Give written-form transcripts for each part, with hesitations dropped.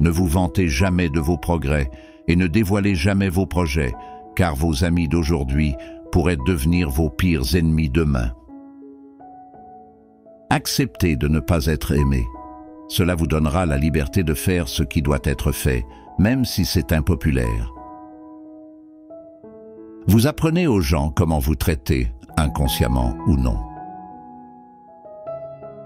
Ne vous vantez jamais de vos progrès et ne dévoilez jamais vos projets, car vos amis d'aujourd'hui pourraient devenir vos pires ennemis demain. Acceptez de ne pas être aimé. Cela vous donnera la liberté de faire ce qui doit être fait, même si c'est impopulaire. Vous apprenez aux gens comment vous traiter, inconsciemment ou non.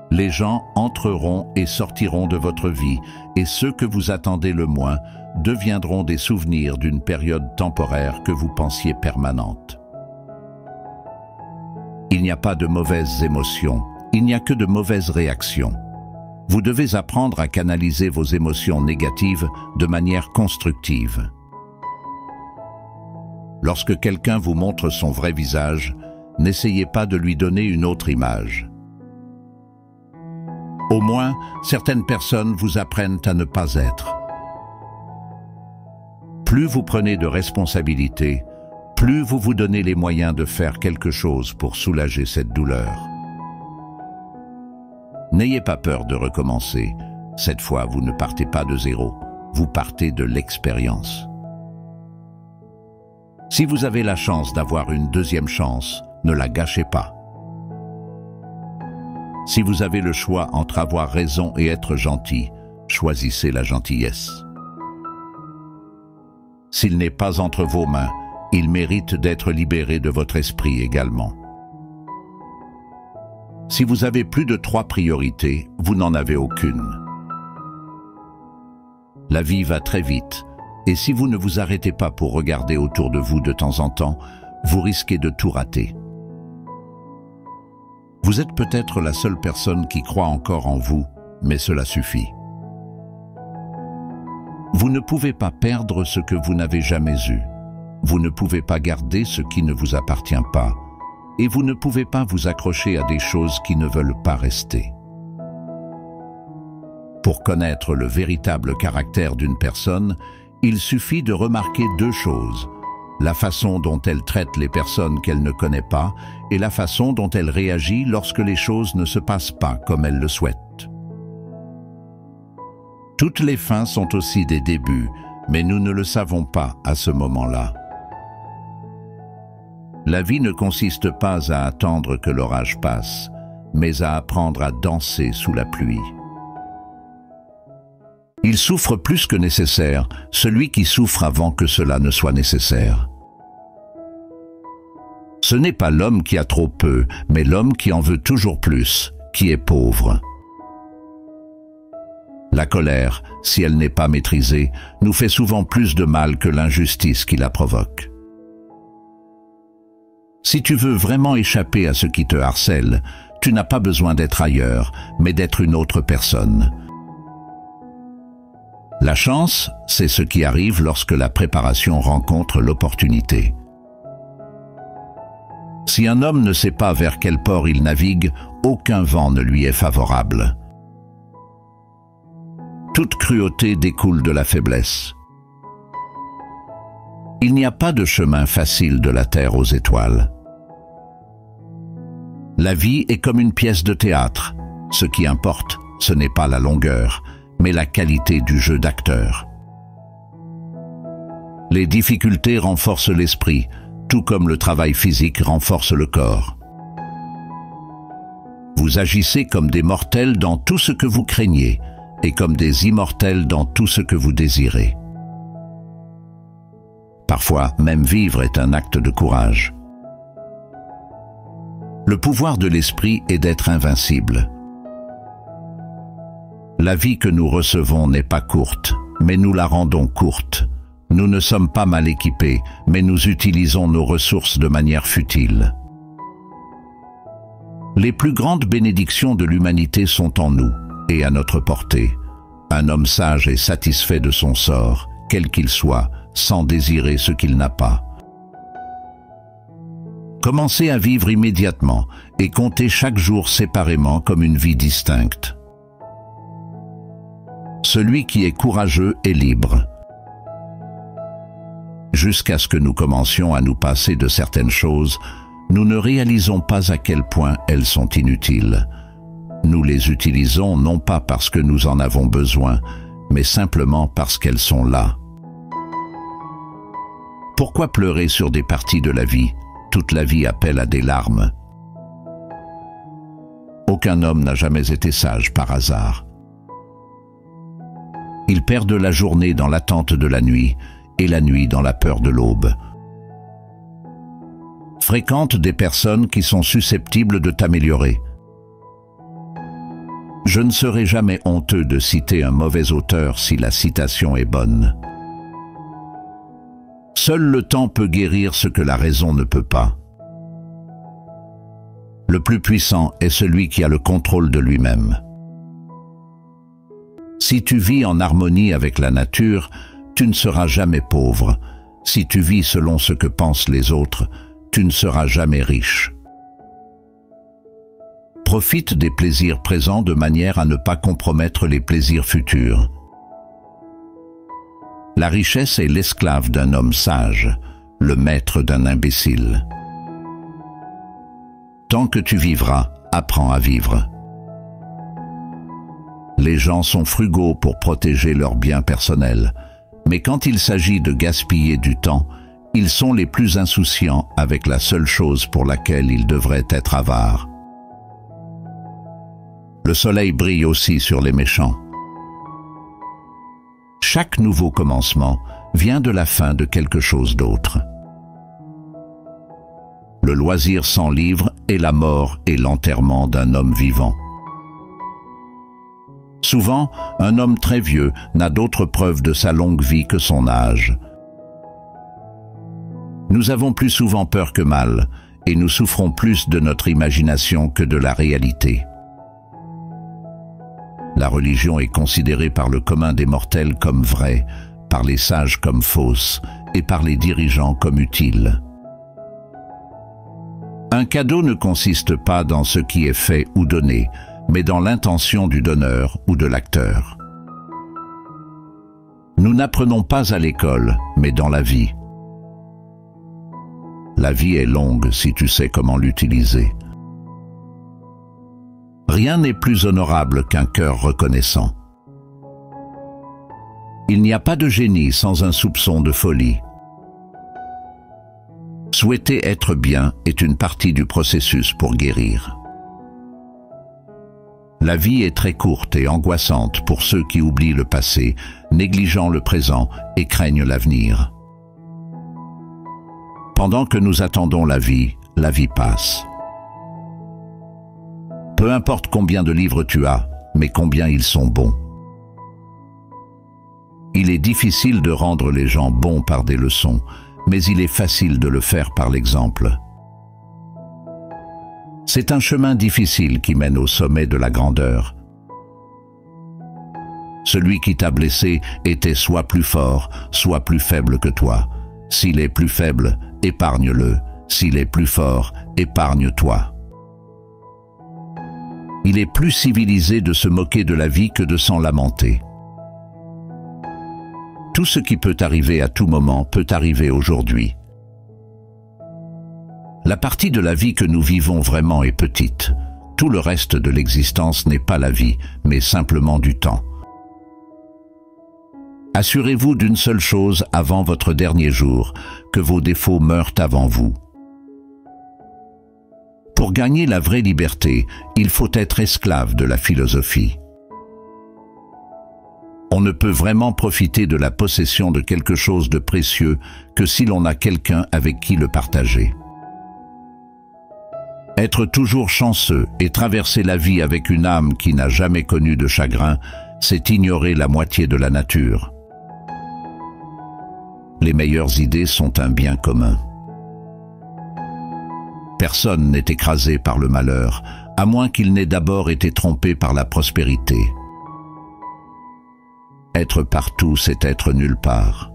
Les gens entreront et sortiront de votre vie, et ceux que vous attendez le moins deviendront des souvenirs d'une période temporaire que vous pensiez permanente. Il n'y a pas de mauvaises émotions, il n'y a que de mauvaises réactions. Vous devez apprendre à canaliser vos émotions négatives de manière constructive. Lorsque quelqu'un vous montre son vrai visage, n'essayez pas de lui donner une autre image. Au moins, certaines personnes vous apprennent à ne pas être. Plus vous prenez de responsabilités, plus vous vous donnez les moyens de faire quelque chose pour soulager cette douleur. N'ayez pas peur de recommencer. Cette fois, vous ne partez pas de zéro, vous partez de l'expérience. Si vous avez la chance d'avoir une deuxième chance, ne la gâchez pas. Si vous avez le choix entre avoir raison et être gentil, choisissez la gentillesse. S'il n'est pas entre vos mains, il mérite d'être libéré de votre esprit également. Si vous avez plus de 3 priorités, vous n'en avez aucune. La vie va très vite, et si vous ne vous arrêtez pas pour regarder autour de vous de temps en temps, vous risquez de tout rater. Vous êtes peut-être la seule personne qui croit encore en vous, mais cela suffit. Vous ne pouvez pas perdre ce que vous n'avez jamais eu. Vous ne pouvez pas garder ce qui ne vous appartient pas. Et vous ne pouvez pas vous accrocher à des choses qui ne veulent pas rester. Pour connaître le véritable caractère d'une personne, il suffit de remarquer 2 choses. La façon dont elle traite les personnes qu'elle ne connaît pas et la façon dont elle réagit lorsque les choses ne se passent pas comme elle le souhaite. Toutes les fins sont aussi des débuts, mais nous ne le savons pas à ce moment-là. La vie ne consiste pas à attendre que l'orage passe, mais à apprendre à danser sous la pluie. Il souffre plus que nécessaire, celui qui souffre avant que cela ne soit nécessaire. Ce n'est pas l'homme qui a trop peu, mais l'homme qui en veut toujours plus, qui est pauvre. La colère, si elle n'est pas maîtrisée, nous fait souvent plus de mal que l'injustice qui la provoque. Si tu veux vraiment échapper à ce qui te harcèle, tu n'as pas besoin d'être ailleurs, mais d'être une autre personne. La chance, c'est ce qui arrive lorsque la préparation rencontre l'opportunité. Si un homme ne sait pas vers quel port il navigue, aucun vent ne lui est favorable. Toute cruauté découle de la faiblesse. Il n'y a pas de chemin facile de la terre aux étoiles. La vie est comme une pièce de théâtre. Ce qui importe, ce n'est pas la longueur, mais la qualité du jeu d'acteur. Les difficultés renforcent l'esprit, tout comme le travail physique renforce le corps. Vous agissez comme des mortels dans tout ce que vous craignez, et comme des immortels dans tout ce que vous désirez. Parfois, même vivre est un acte de courage. Le pouvoir de l'esprit est d'être invincible. La vie que nous recevons n'est pas courte, mais nous la rendons courte. Nous ne sommes pas mal équipés, mais nous utilisons nos ressources de manière futile. Les plus grandes bénédictions de l'humanité sont en nous et à notre portée. Un homme sage est satisfait de son sort, quel qu'il soit, sans désirer ce qu'il n'a pas. Commencez à vivre immédiatement et comptez chaque jour séparément comme une vie distincte. Celui qui est courageux est libre. Jusqu'à ce que nous commencions à nous passer de certaines choses, nous ne réalisons pas à quel point elles sont inutiles. Nous les utilisons non pas parce que nous en avons besoin, mais simplement parce qu'elles sont là. Pourquoi pleurer sur des parties de la vie? Toute la vie appelle à des larmes. Aucun homme n'a jamais été sage par hasard. Ils perdent la journée dans l'attente de la nuit et la nuit dans la peur de l'aube. Fréquente des personnes qui sont susceptibles de t'améliorer. Je ne serai jamais honteux de citer un mauvais auteur si la citation est bonne. Seul le temps peut guérir ce que la raison ne peut pas. Le plus puissant est celui qui a le contrôle de lui-même. Si tu vis en harmonie avec la nature, tu ne seras jamais pauvre. Si tu vis selon ce que pensent les autres, tu ne seras jamais riche. Profite des plaisirs présents de manière à ne pas compromettre les plaisirs futurs. La richesse est l'esclave d'un homme sage, le maître d'un imbécile. Tant que tu vivras, apprends à vivre. Les gens sont frugaux pour protéger leurs biens personnels, mais quand il s'agit de gaspiller du temps, ils sont les plus insouciants avec la seule chose pour laquelle ils devraient être avares. Le soleil brille aussi sur les méchants. Chaque nouveau commencement vient de la fin de quelque chose d'autre. Le loisir sans livre est la mort et l'enterrement d'un homme vivant. Souvent, un homme très vieux n'a d'autre preuve de sa longue vie que son âge. Nous avons plus souvent peur que mal, et nous souffrons plus de notre imagination que de la réalité. La religion est considérée par le commun des mortels comme vraie, par les sages comme fausse, et par les dirigeants comme utile. Un cadeau ne consiste pas dans ce qui est fait ou donné, mais dans l'intention du donneur ou de l'acteur. Nous n'apprenons pas à l'école, mais dans la vie. La vie est longue si tu sais comment l'utiliser. Rien n'est plus honorable qu'un cœur reconnaissant. Il n'y a pas de génie sans un soupçon de folie. Souhaiter être bien est une partie du processus pour guérir. La vie est très courte et angoissante pour ceux qui oublient le passé, négligeant le présent et craignent l'avenir. Pendant que nous attendons la vie passe. Peu importe combien de livres tu as, mais combien ils sont bons. Il est difficile de rendre les gens bons par des leçons, mais il est facile de le faire par l'exemple. C'est un chemin difficile qui mène au sommet de la grandeur. Celui qui t'a blessé était soit plus fort, soit plus faible que toi. S'il est plus faible, épargne-le. S'il est plus fort, épargne-toi. Il est plus civilisé de se moquer de la vie que de s'en lamenter. Tout ce qui peut arriver à tout moment peut arriver aujourd'hui. La partie de la vie que nous vivons vraiment est petite. Tout le reste de l'existence n'est pas la vie, mais simplement du temps. Assurez-vous d'une seule chose avant votre dernier jour, que vos défauts meurent avant vous. Pour gagner la vraie liberté, il faut être esclave de la philosophie. On ne peut vraiment profiter de la possession de quelque chose de précieux que si l'on a quelqu'un avec qui le partager. Être toujours chanceux et traverser la vie avec une âme qui n'a jamais connu de chagrin, c'est ignorer la moitié de la nature. Les meilleures idées sont un bien commun. Personne n'est écrasé par le malheur, à moins qu'il n'ait d'abord été trompé par la prospérité. Être partout, c'est être nulle part.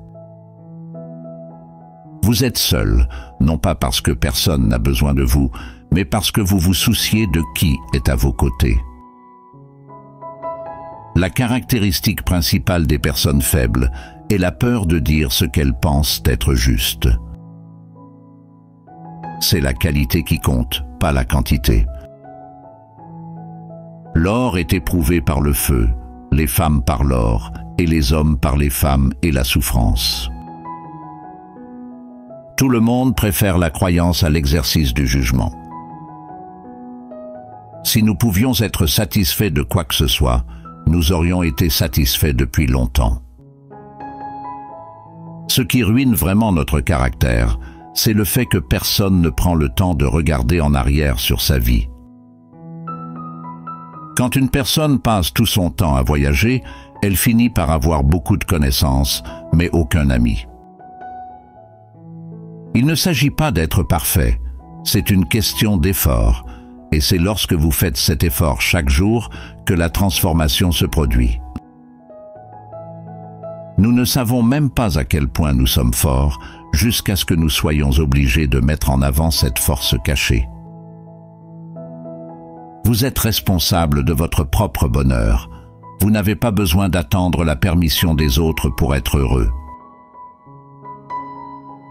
Vous êtes seul, non pas parce que personne n'a besoin de vous, mais parce que vous vous souciez de qui est à vos côtés. La caractéristique principale des personnes faibles est la peur de dire ce qu'elles pensent être juste. C'est la qualité qui compte, pas la quantité. L'or est éprouvé par le feu, les femmes par l'or, et les hommes par les femmes et la souffrance. Tout le monde préfère la croyance à l'exercice du jugement. Si nous pouvions être satisfaits de quoi que ce soit, nous aurions été satisfaits depuis longtemps. Ce qui ruine vraiment notre caractère, c'est le fait que personne ne prend le temps de regarder en arrière sur sa vie. Quand une personne passe tout son temps à voyager, elle finit par avoir beaucoup de connaissances, mais aucun ami. Il ne s'agit pas d'être parfait, c'est une question d'effort, et c'est lorsque vous faites cet effort chaque jour que la transformation se produit. Nous ne savons même pas à quel point nous sommes forts, jusqu'à ce que nous soyons obligés de mettre en avant cette force cachée. Vous êtes responsable de votre propre bonheur. Vous n'avez pas besoin d'attendre la permission des autres pour être heureux.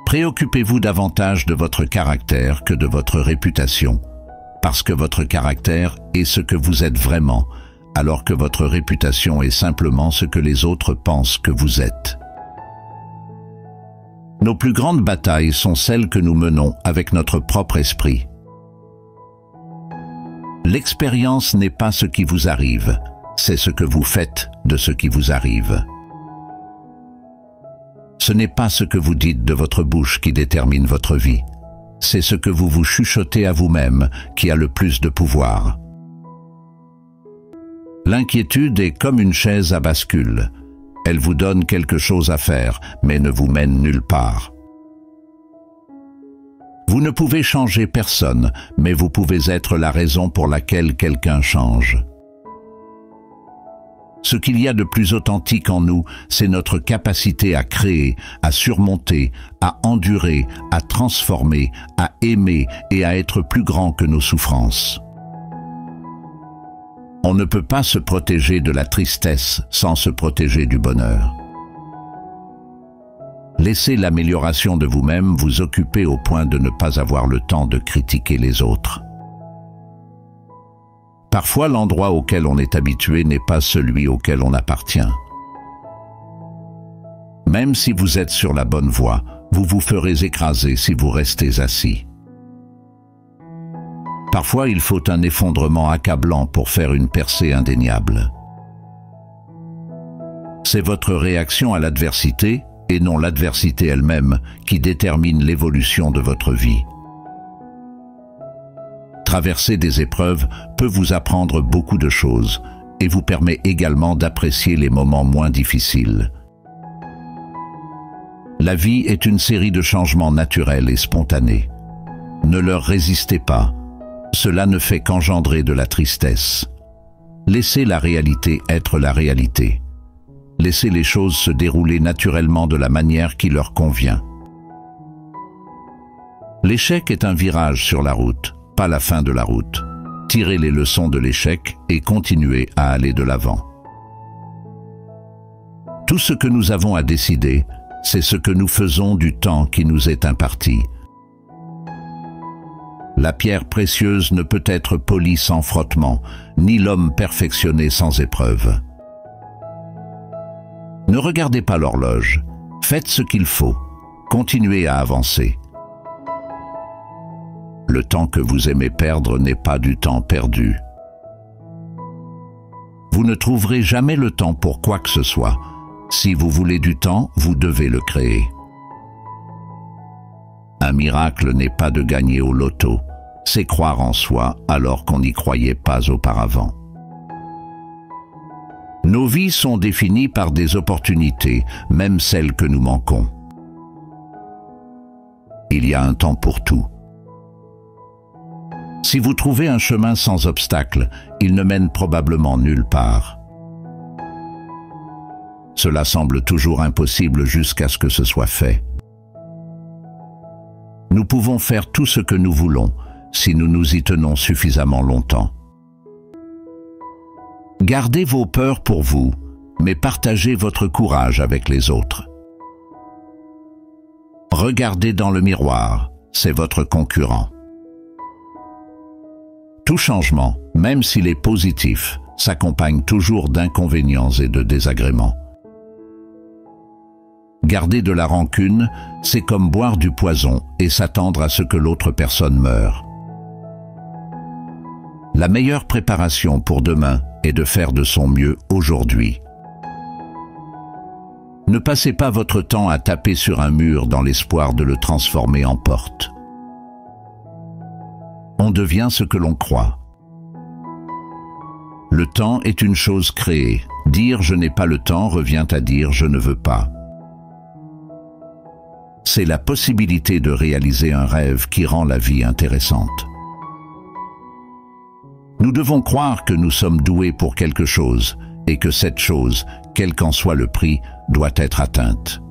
Préoccupez-vous davantage de votre caractère que de votre réputation, parce que votre caractère est ce que vous êtes vraiment, alors que votre réputation est simplement ce que les autres pensent que vous êtes. Nos plus grandes batailles sont celles que nous menons avec notre propre esprit. L'expérience n'est pas ce qui vous arrive, c'est ce que vous faites de ce qui vous arrive. Ce n'est pas ce que vous dites de votre bouche qui détermine votre vie, c'est ce que vous vous chuchotez à vous-même qui a le plus de pouvoir. L'inquiétude est comme une chaise à bascule. Elle vous donne quelque chose à faire, mais ne vous mène nulle part. Vous ne pouvez changer personne, mais vous pouvez être la raison pour laquelle quelqu'un change. Ce qu'il y a de plus authentique en nous, c'est notre capacité à créer, à surmonter, à endurer, à transformer, à aimer et à être plus grand que nos souffrances. On ne peut pas se protéger de la tristesse sans se protéger du bonheur. Laissez l'amélioration de vous-même vous occuper au point de ne pas avoir le temps de critiquer les autres. Parfois, l'endroit auquel on est habitué n'est pas celui auquel on appartient. Même si vous êtes sur la bonne voie, vous vous ferez écraser si vous restez assis. Parfois, il faut un effondrement accablant pour faire une percée indéniable. C'est votre réaction à l'adversité, et non l'adversité elle-même, qui détermine l'évolution de votre vie. Traverser des épreuves peut vous apprendre beaucoup de choses et vous permet également d'apprécier les moments moins difficiles. La vie est une série de changements naturels et spontanés. Ne leur résistez pas. Cela ne fait qu'engendrer de la tristesse. Laissez la réalité être la réalité. Laissez les choses se dérouler naturellement de la manière qui leur convient. L'échec est un virage sur la route, pas la fin de la route. Tirez les leçons de l'échec et continuez à aller de l'avant. Tout ce que nous avons à décider, c'est ce que nous faisons du temps qui nous est imparti. La pierre précieuse ne peut être polie sans frottement, ni l'homme perfectionné sans épreuve. Ne regardez pas l'horloge, faites ce qu'il faut, continuez à avancer. Le temps que vous aimez perdre n'est pas du temps perdu. Vous ne trouverez jamais le temps pour quoi que ce soit. Si vous voulez du temps, vous devez le créer. Un miracle n'est pas de gagner au loto, c'est croire en soi alors qu'on n'y croyait pas auparavant. Nos vies sont définies par des opportunités, même celles que nous manquons. Il y a un temps pour tout. Si vous trouvez un chemin sans obstacle, il ne mène probablement nulle part. Cela semble toujours impossible jusqu'à ce que ce soit fait. Nous pouvons faire tout ce que nous voulons si nous nous y tenons suffisamment longtemps. Gardez vos peurs pour vous, mais partagez votre courage avec les autres. Regardez dans le miroir, c'est votre concurrent. Tout changement, même s'il est positif, s'accompagne toujours d'inconvénients et de désagréments. Garder de la rancune, c'est comme boire du poison et s'attendre à ce que l'autre personne meure. La meilleure préparation pour demain est de faire de son mieux aujourd'hui. Ne passez pas votre temps à taper sur un mur dans l'espoir de le transformer en porte. On devient ce que l'on croit. Le temps est une chose créée. Dire « je n'ai pas le temps » revient à dire « je ne veux pas ». C'est la possibilité de réaliser un rêve qui rend la vie intéressante. Nous devons croire que nous sommes doués pour quelque chose et que cette chose, quel qu'en soit le prix, doit être atteinte.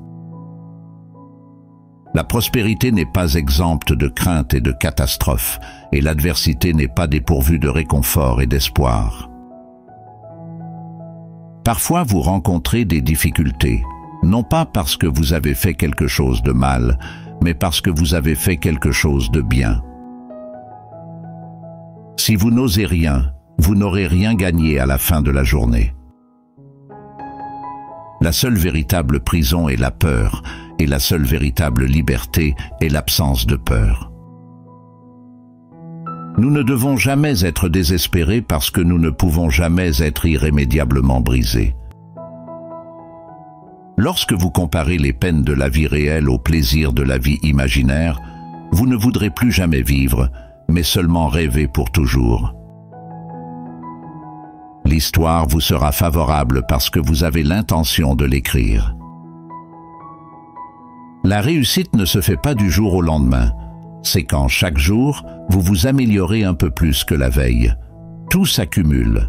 La prospérité n'est pas exempte de craintes et de catastrophes, et l'adversité n'est pas dépourvue de réconfort et d'espoir. Parfois vous rencontrez des difficultés, non pas parce que vous avez fait quelque chose de mal, mais parce que vous avez fait quelque chose de bien. Si vous n'osez rien, vous n'aurez rien gagné à la fin de la journée. La seule véritable prison est la peur, et la seule véritable liberté est l'absence de peur. Nous ne devons jamais être désespérés parce que nous ne pouvons jamais être irrémédiablement brisés. Lorsque vous comparez les peines de la vie réelle aux plaisirs de la vie imaginaire, vous ne voudrez plus jamais vivre, mais seulement rêver pour toujours. L'histoire vous sera favorable parce que vous avez l'intention de l'écrire. La réussite ne se fait pas du jour au lendemain. C'est quand chaque jour, vous vous améliorez un peu plus que la veille. Tout s'accumule.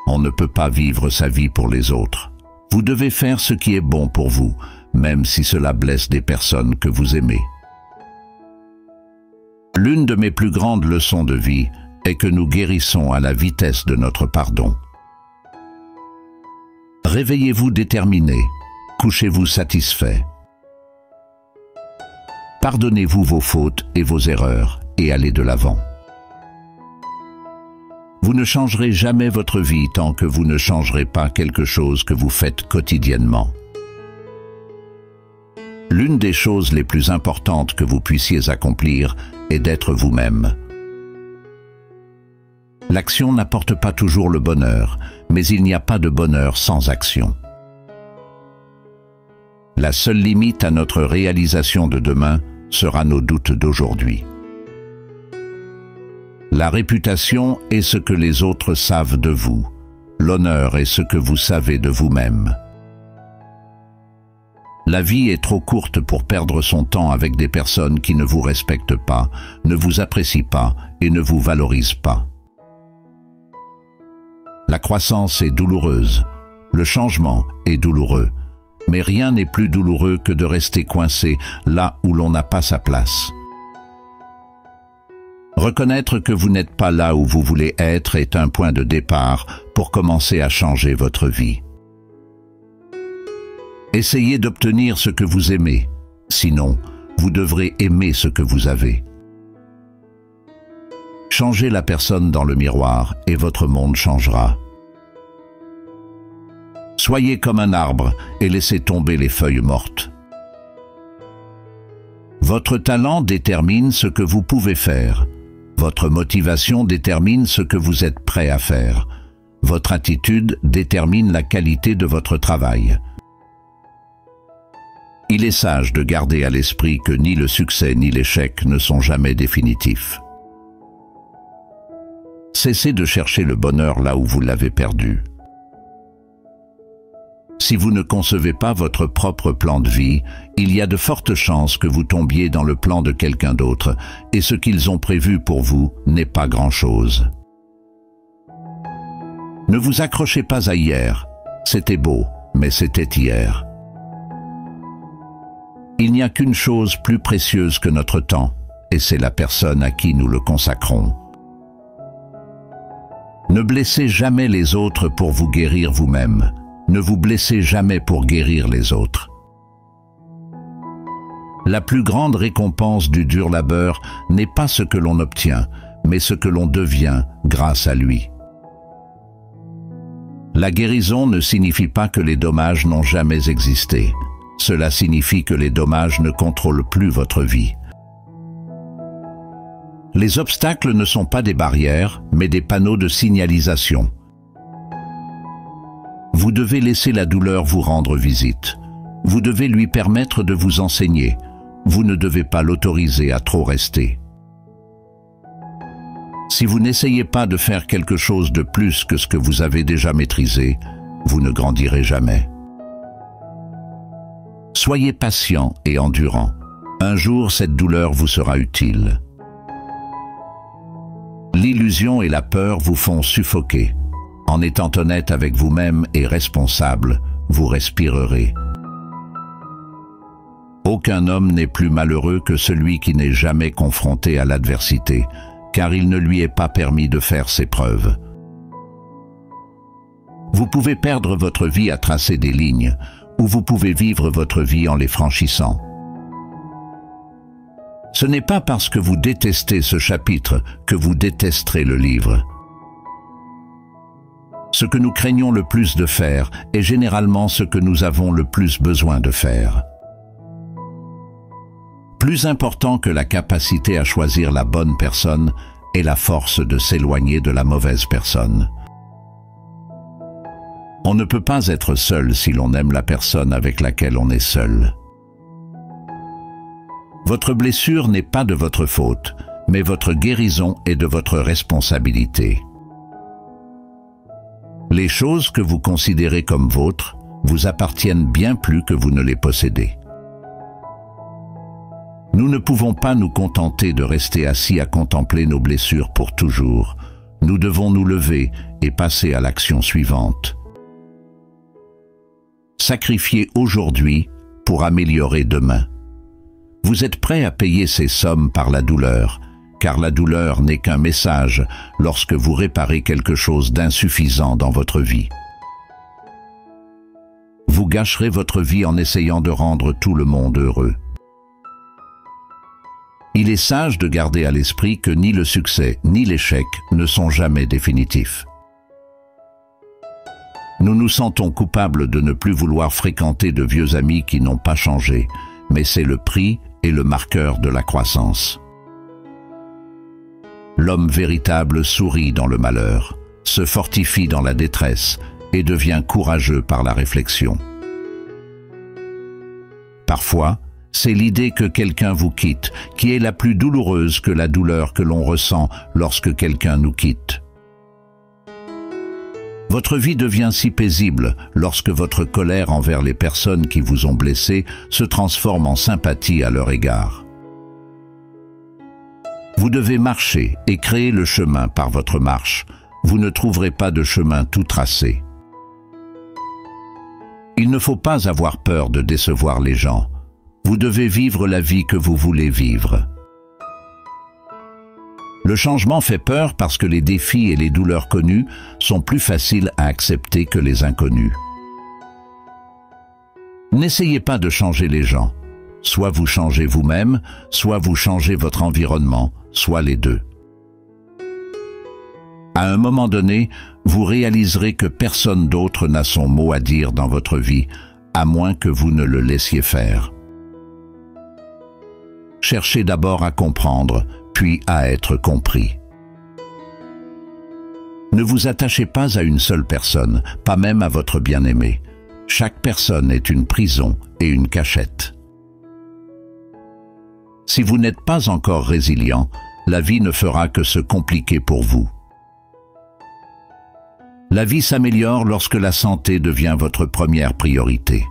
On ne peut pas vivre sa vie pour les autres. Vous devez faire ce qui est bon pour vous, même si cela blesse des personnes que vous aimez. L'une de mes plus grandes leçons de vie est que nous guérissons à la vitesse de notre pardon. Réveillez-vous déterminé, couchez-vous satisfait. Pardonnez-vous vos fautes et vos erreurs et allez de l'avant. Vous ne changerez jamais votre vie tant que vous ne changerez pas quelque chose que vous faites quotidiennement. L'une des choses les plus importantes que vous puissiez accomplir est d'être vous-même. L'action n'apporte pas toujours le bonheur, mais il n'y a pas de bonheur sans action. La seule limite à notre réalisation de demain sera nos doutes d'aujourd'hui. La réputation est ce que les autres savent de vous. L'honneur est ce que vous savez de vous-même. La vie est trop courte pour perdre son temps avec des personnes qui ne vous respectent pas, ne vous apprécient pas et ne vous valorisent pas. La croissance est douloureuse, le changement est douloureux, mais rien n'est plus douloureux que de rester coincé là où l'on n'a pas sa place. Reconnaître que vous n'êtes pas là où vous voulez être est un point de départ pour commencer à changer votre vie. Essayez d'obtenir ce que vous aimez, sinon vous devrez aimer ce que vous avez. Changez la personne dans le miroir et votre monde changera. Soyez comme un arbre et laissez tomber les feuilles mortes. Votre talent détermine ce que vous pouvez faire. Votre motivation détermine ce que vous êtes prêt à faire. Votre attitude détermine la qualité de votre travail. Il est sage de garder à l'esprit que ni le succès ni l'échec ne sont jamais définitifs. Cessez de chercher le bonheur là où vous l'avez perdu. Si vous ne concevez pas votre propre plan de vie, il y a de fortes chances que vous tombiez dans le plan de quelqu'un d'autre, et ce qu'ils ont prévu pour vous n'est pas grand-chose. Ne vous accrochez pas à hier. C'était beau, mais c'était hier. Il n'y a qu'une chose plus précieuse que notre temps, et c'est la personne à qui nous le consacrons. Ne blessez jamais les autres pour vous guérir vous-même. Ne vous blessez jamais pour guérir les autres. La plus grande récompense du dur labeur n'est pas ce que l'on obtient, mais ce que l'on devient grâce à lui. La guérison ne signifie pas que les dommages n'ont jamais existé. Cela signifie que les dommages ne contrôlent plus votre vie. Les obstacles ne sont pas des barrières, mais des panneaux de signalisation. Vous devez laisser la douleur vous rendre visite. Vous devez lui permettre de vous enseigner. Vous ne devez pas l'autoriser à trop rester. Si vous n'essayez pas de faire quelque chose de plus que ce que vous avez déjà maîtrisé, vous ne grandirez jamais. Soyez patient et endurant. Un jour, cette douleur vous sera utile. L'illusion et la peur vous font suffoquer. En étant honnête avec vous-même et responsable, vous respirerez. Aucun homme n'est plus malheureux que celui qui n'est jamais confronté à l'adversité, car il ne lui est pas permis de faire ses preuves. Vous pouvez perdre votre vie à tracer des lignes, ou vous pouvez vivre votre vie en les franchissant. Ce n'est pas parce que vous détestez ce chapitre que vous détesterez le livre. Ce que nous craignons le plus de faire est généralement ce que nous avons le plus besoin de faire. Plus important que la capacité à choisir la bonne personne est la force de s'éloigner de la mauvaise personne. On ne peut pas être seul si l'on aime la personne avec laquelle on est seul. Votre blessure n'est pas de votre faute, mais votre guérison est de votre responsabilité. Les choses que vous considérez comme vôtres vous appartiennent bien plus que vous ne les possédez. Nous ne pouvons pas nous contenter de rester assis à contempler nos blessures pour toujours. Nous devons nous lever et passer à l'action suivante. Sacrifiez aujourd'hui pour améliorer demain. Vous êtes prêt à payer ces sommes par la douleur, car la douleur n'est qu'un message lorsque vous réparez quelque chose d'insuffisant dans votre vie. Vous gâcherez votre vie en essayant de rendre tout le monde heureux. Il est sage de garder à l'esprit que ni le succès ni l'échec ne sont jamais définitifs. Nous nous sentons coupables de ne plus vouloir fréquenter de vieux amis qui n'ont pas changé, mais c'est le prix et le marqueur de la croissance. L'homme véritable sourit dans le malheur, se fortifie dans la détresse et devient courageux par la réflexion. Parfois, c'est l'idée que quelqu'un vous quitte qui est la plus douloureuse que la douleur que l'on ressent lorsque quelqu'un nous quitte. Votre vie devient si paisible lorsque votre colère envers les personnes qui vous ont blessé se transforme en sympathie à leur égard. Vous devez marcher et créer le chemin par votre marche. Vous ne trouverez pas de chemin tout tracé. Il ne faut pas avoir peur de décevoir les gens. Vous devez vivre la vie que vous voulez vivre. Le changement fait peur parce que les défis et les douleurs connues sont plus faciles à accepter que les inconnus. N'essayez pas de changer les gens. Soit vous changez vous-même, soit vous changez votre environnement, soit les deux. À un moment donné, vous réaliserez que personne d'autre n'a son mot à dire dans votre vie, à moins que vous ne le laissiez faire. Cherchez d'abord à comprendre, puis à être compris. Ne vous attachez pas à une seule personne, pas même à votre bien-aimé. Chaque personne est une prison et une cachette. Si vous n'êtes pas encore résilient, la vie ne fera que se compliquer pour vous. La vie s'améliore lorsque la santé devient votre première priorité.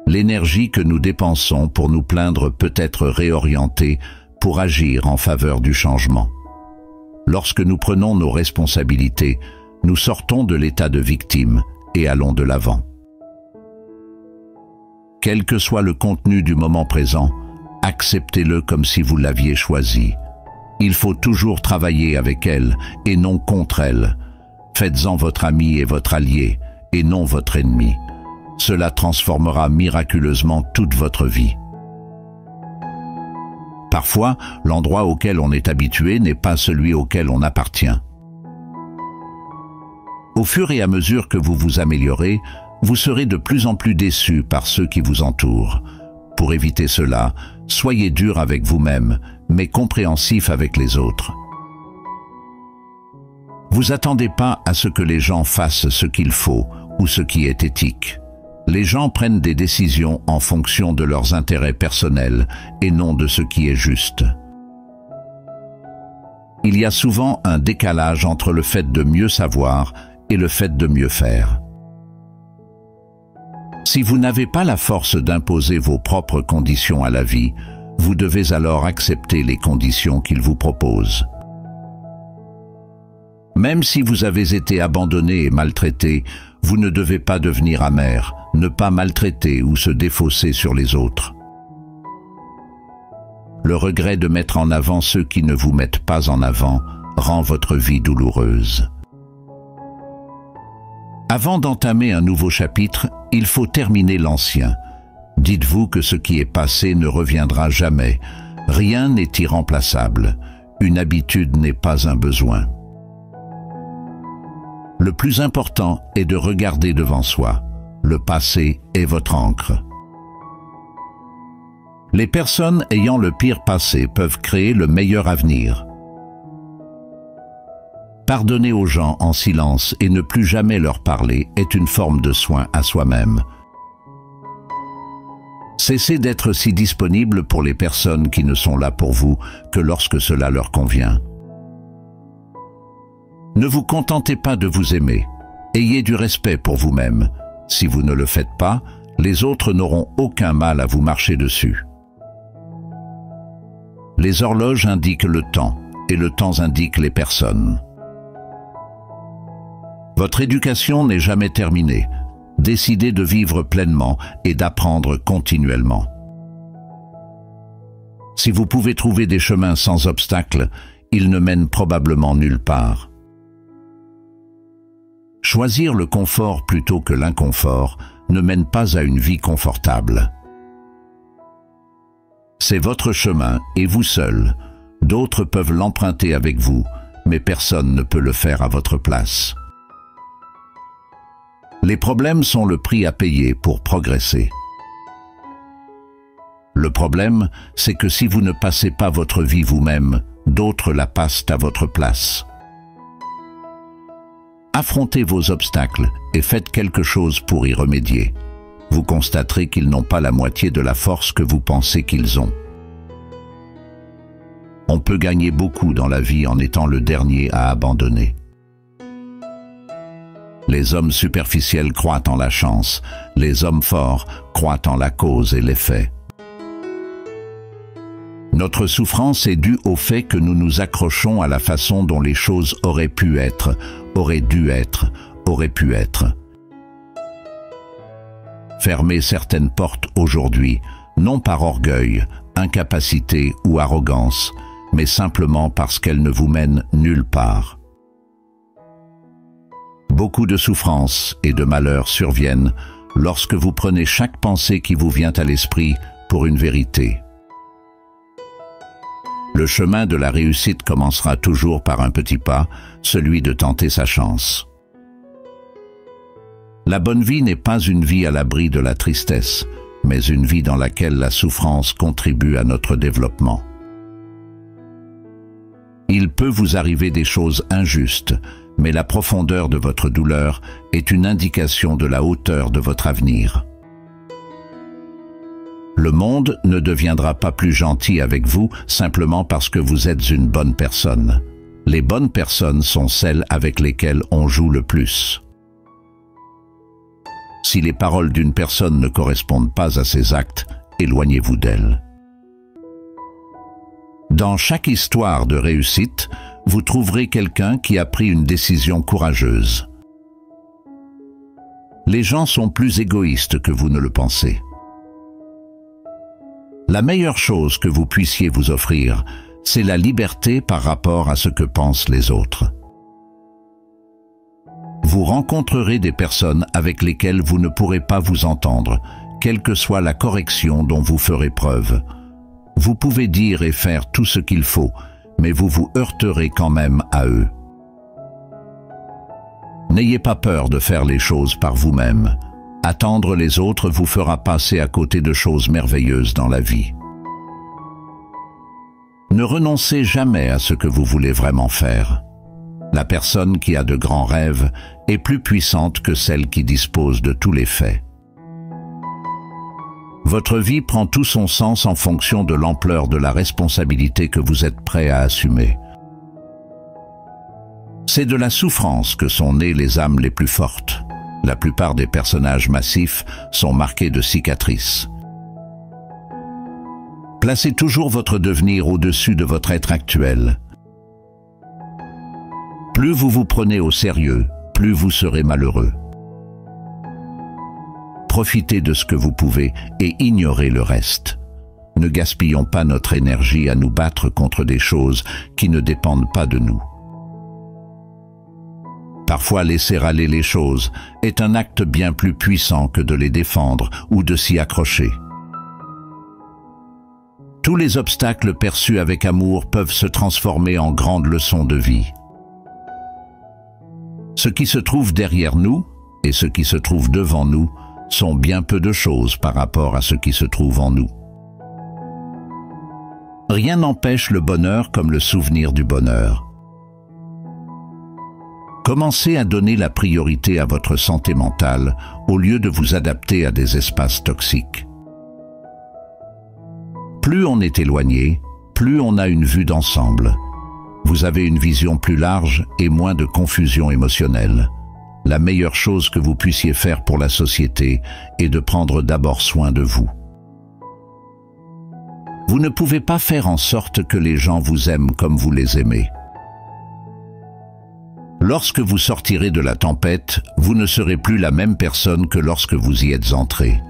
L'énergie que nous dépensons pour nous plaindre peut être réorientée pour agir en faveur du changement. Lorsque nous prenons nos responsabilités, nous sortons de l'état de victime et allons de l'avant. Quel que soit le contenu du moment présent, acceptez-le comme si vous l'aviez choisi. Il faut toujours travailler avec elle et non contre elle. Faites-en votre ami et votre allié et non votre ennemi. Cela transformera miraculeusement toute votre vie. Parfois, l'endroit auquel on est habitué n'est pas celui auquel on appartient. Au fur et à mesure que vous vous améliorez, vous serez de plus en plus déçu par ceux qui vous entourent. Pour éviter cela, soyez dur avec vous-même, mais compréhensif avec les autres. Vous attendez pas à ce que les gens fassent ce qu'il faut ou ce qui est éthique. Les gens prennent des décisions en fonction de leurs intérêts personnels et non de ce qui est juste. Il y a souvent un décalage entre le fait de mieux savoir et le fait de mieux faire. Si vous n'avez pas la force d'imposer vos propres conditions à la vie, vous devez alors accepter les conditions qu'il vous propose. Même si vous avez été abandonné et maltraité, vous ne devez pas devenir amer, ne pas maltraiter ou se défausser sur les autres. Le regret de mettre en avant ceux qui ne vous mettent pas en avant rend votre vie douloureuse. Avant d'entamer un nouveau chapitre, il faut terminer l'ancien. Dites-vous que ce qui est passé ne reviendra jamais. Rien n'est irremplaçable. Une habitude n'est pas un besoin. Le plus important est de regarder devant soi. Le passé est votre encre. Les personnes ayant le pire passé peuvent créer le meilleur avenir. Pardonner aux gens en silence et ne plus jamais leur parler est une forme de soin à soi-même. Cessez d'être si disponible pour les personnes qui ne sont là pour vous que lorsque cela leur convient. Ne vous contentez pas de vous aimer. Ayez du respect pour vous-même. Si vous ne le faites pas, les autres n'auront aucun mal à vous marcher dessus. Les horloges indiquent le temps et le temps indique les personnes. Votre éducation n'est jamais terminée. Décidez de vivre pleinement et d'apprendre continuellement. Si vous pouvez trouver des chemins sans obstacles, ils ne mènent probablement nulle part. Choisir le confort plutôt que l'inconfort ne mène pas à une vie confortable. C'est votre chemin et vous seul. D'autres peuvent l'emprunter avec vous, mais personne ne peut le faire à votre place. Les problèmes sont le prix à payer pour progresser. Le problème, c'est que si vous ne passez pas votre vie vous-même, d'autres la passent à votre place. Affrontez vos obstacles et faites quelque chose pour y remédier. Vous constaterez qu'ils n'ont pas la moitié de la force que vous pensez qu'ils ont. On peut gagner beaucoup dans la vie en étant le dernier à abandonner. Les hommes superficiels croient en la chance, les hommes forts croient en la cause et l'effet. Notre souffrance est due au fait que nous nous accrochons à la façon dont les choses auraient pu être, auraient dû être, auraient pu être. Fermez certaines portes aujourd'hui, non par orgueil, incapacité ou arrogance, mais simplement parce qu'elles ne vous mènent nulle part. Beaucoup de souffrances et de malheurs surviennent lorsque vous prenez chaque pensée qui vous vient à l'esprit pour une vérité. Le chemin de la réussite commencera toujours par un petit pas, celui de tenter sa chance. La bonne vie n'est pas une vie à l'abri de la tristesse, mais une vie dans laquelle la souffrance contribue à notre développement. Il peut vous arriver des choses injustes, mais la profondeur de votre douleur est une indication de la hauteur de votre avenir. Le monde ne deviendra pas plus gentil avec vous simplement parce que vous êtes une bonne personne. Les bonnes personnes sont celles avec lesquelles on joue le plus. Si les paroles d'une personne ne correspondent pas à ses actes, éloignez-vous d'elle. Dans chaque histoire de réussite, vous trouverez quelqu'un qui a pris une décision courageuse. Les gens sont plus égoïstes que vous ne le pensez. La meilleure chose que vous puissiez vous offrir, c'est la liberté par rapport à ce que pensent les autres. Vous rencontrerez des personnes avec lesquelles vous ne pourrez pas vous entendre, quelle que soit la correction dont vous ferez preuve. Vous pouvez dire et faire tout ce qu'il faut, mais vous vous heurterez quand même à eux. N'ayez pas peur de faire les choses par vous-même. Attendre les autres vous fera passer à côté de choses merveilleuses dans la vie. Ne renoncez jamais à ce que vous voulez vraiment faire. La personne qui a de grands rêves est plus puissante que celle qui dispose de tous les faits. Votre vie prend tout son sens en fonction de l'ampleur de la responsabilité que vous êtes prêt à assumer. C'est de la souffrance que sont nées les âmes les plus fortes. La plupart des personnages massifs sont marqués de cicatrices. Placez toujours votre devenir au-dessus de votre être actuel. Plus vous vous prenez au sérieux, plus vous serez malheureux. Profitez de ce que vous pouvez et ignorez le reste. Ne gaspillons pas notre énergie à nous battre contre des choses qui ne dépendent pas de nous. Parfois, laisser aller les choses est un acte bien plus puissant que de les défendre ou de s'y accrocher. Tous les obstacles perçus avec amour peuvent se transformer en grandes leçons de vie. Ce qui se trouve derrière nous et ce qui se trouve devant nous sont bien peu de choses par rapport à ce qui se trouve en nous. Rien n'empêche le bonheur comme le souvenir du bonheur. Commencez à donner la priorité à votre santé mentale au lieu de vous adapter à des espaces toxiques. Plus on est éloigné, plus on a une vue d'ensemble. Vous avez une vision plus large et moins de confusion émotionnelle. La meilleure chose que vous puissiez faire pour la société est de prendre d'abord soin de vous. Vous ne pouvez pas faire en sorte que les gens vous aiment comme vous les aimez. Lorsque vous sortirez de la tempête, vous ne serez plus la même personne que lorsque vous y êtes entré.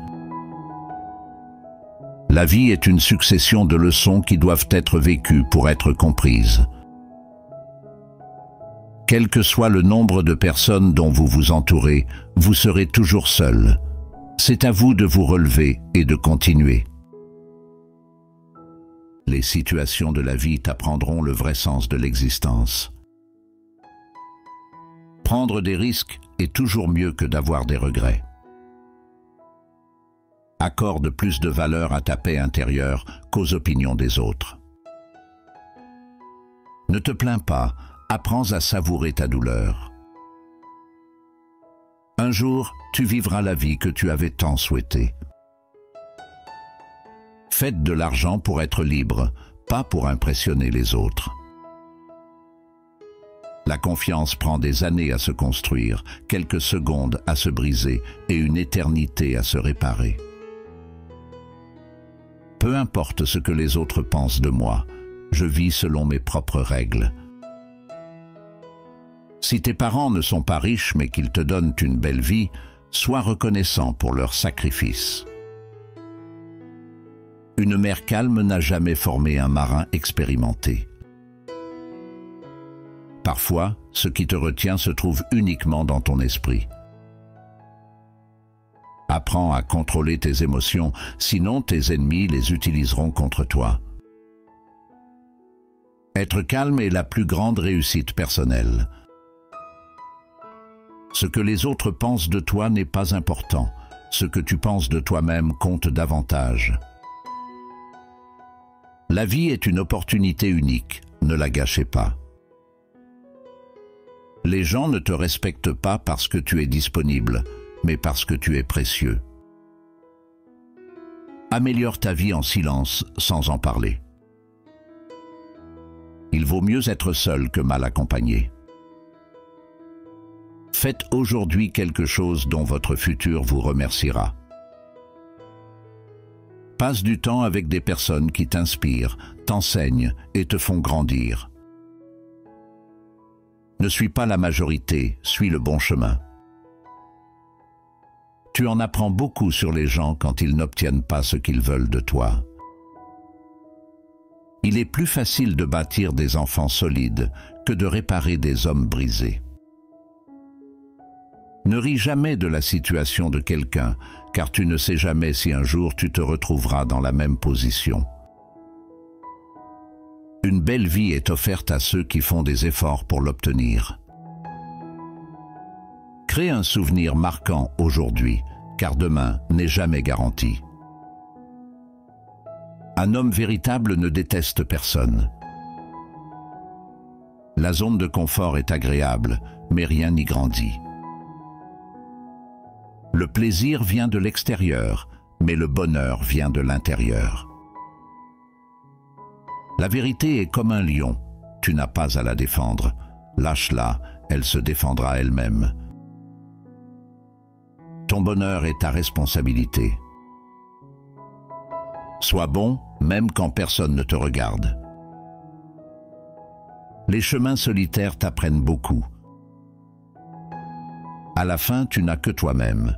La vie est une succession de leçons qui doivent être vécues pour être comprises. Quel que soit le nombre de personnes dont vous vous entourez, vous serez toujours seul. C'est à vous de vous relever et de continuer. Les situations de la vie t'apprendront le vrai sens de l'existence. Prendre des risques est toujours mieux que d'avoir des regrets. Accorde plus de valeur à ta paix intérieure qu'aux opinions des autres. Ne te plains pas, apprends à savourer ta douleur. Un jour, tu vivras la vie que tu avais tant souhaitée. Faites de l'argent pour être libre, pas pour impressionner les autres. La confiance prend des années à se construire, quelques secondes à se briser et une éternité à se réparer. Peu importe ce que les autres pensent de moi, je vis selon mes propres règles. Si tes parents ne sont pas riches mais qu'ils te donnent une belle vie, sois reconnaissant pour leur sacrifice. Une mer calme n'a jamais formé un marin expérimenté. Parfois, ce qui te retient se trouve uniquement dans ton esprit. Apprends à contrôler tes émotions, sinon tes ennemis les utiliseront contre toi. Être calme est la plus grande réussite personnelle. Ce que les autres pensent de toi n'est pas important. Ce que tu penses de toi-même compte davantage. La vie est une opportunité unique, ne la gâchez pas. Les gens ne te respectent pas parce que tu es disponible, mais parce que tu es précieux. Améliore ta vie en silence, sans en parler. Il vaut mieux être seul que mal accompagné. Faites aujourd'hui quelque chose dont votre futur vous remerciera. Passe du temps avec des personnes qui t'inspirent, t'enseignent et te font grandir. Ne suis pas la majorité, suis le bon chemin. Tu en apprends beaucoup sur les gens quand ils n'obtiennent pas ce qu'ils veulent de toi. Il est plus facile de bâtir des enfants solides que de réparer des hommes brisés. Ne ris jamais de la situation de quelqu'un, car tu ne sais jamais si un jour tu te retrouveras dans la même position. Une belle vie est offerte à ceux qui font des efforts pour l'obtenir. Crée un souvenir marquant aujourd'hui, car demain n'est jamais garanti. Un homme véritable ne déteste personne. La zone de confort est agréable, mais rien n'y grandit. Le plaisir vient de l'extérieur, mais le bonheur vient de l'intérieur. La vérité est comme un lion, tu n'as pas à la défendre. Lâche-la, elle se défendra elle-même. Ton bonheur est ta responsabilité. Sois bon, même quand personne ne te regarde. Les chemins solitaires t'apprennent beaucoup. À la fin, tu n'as que toi-même.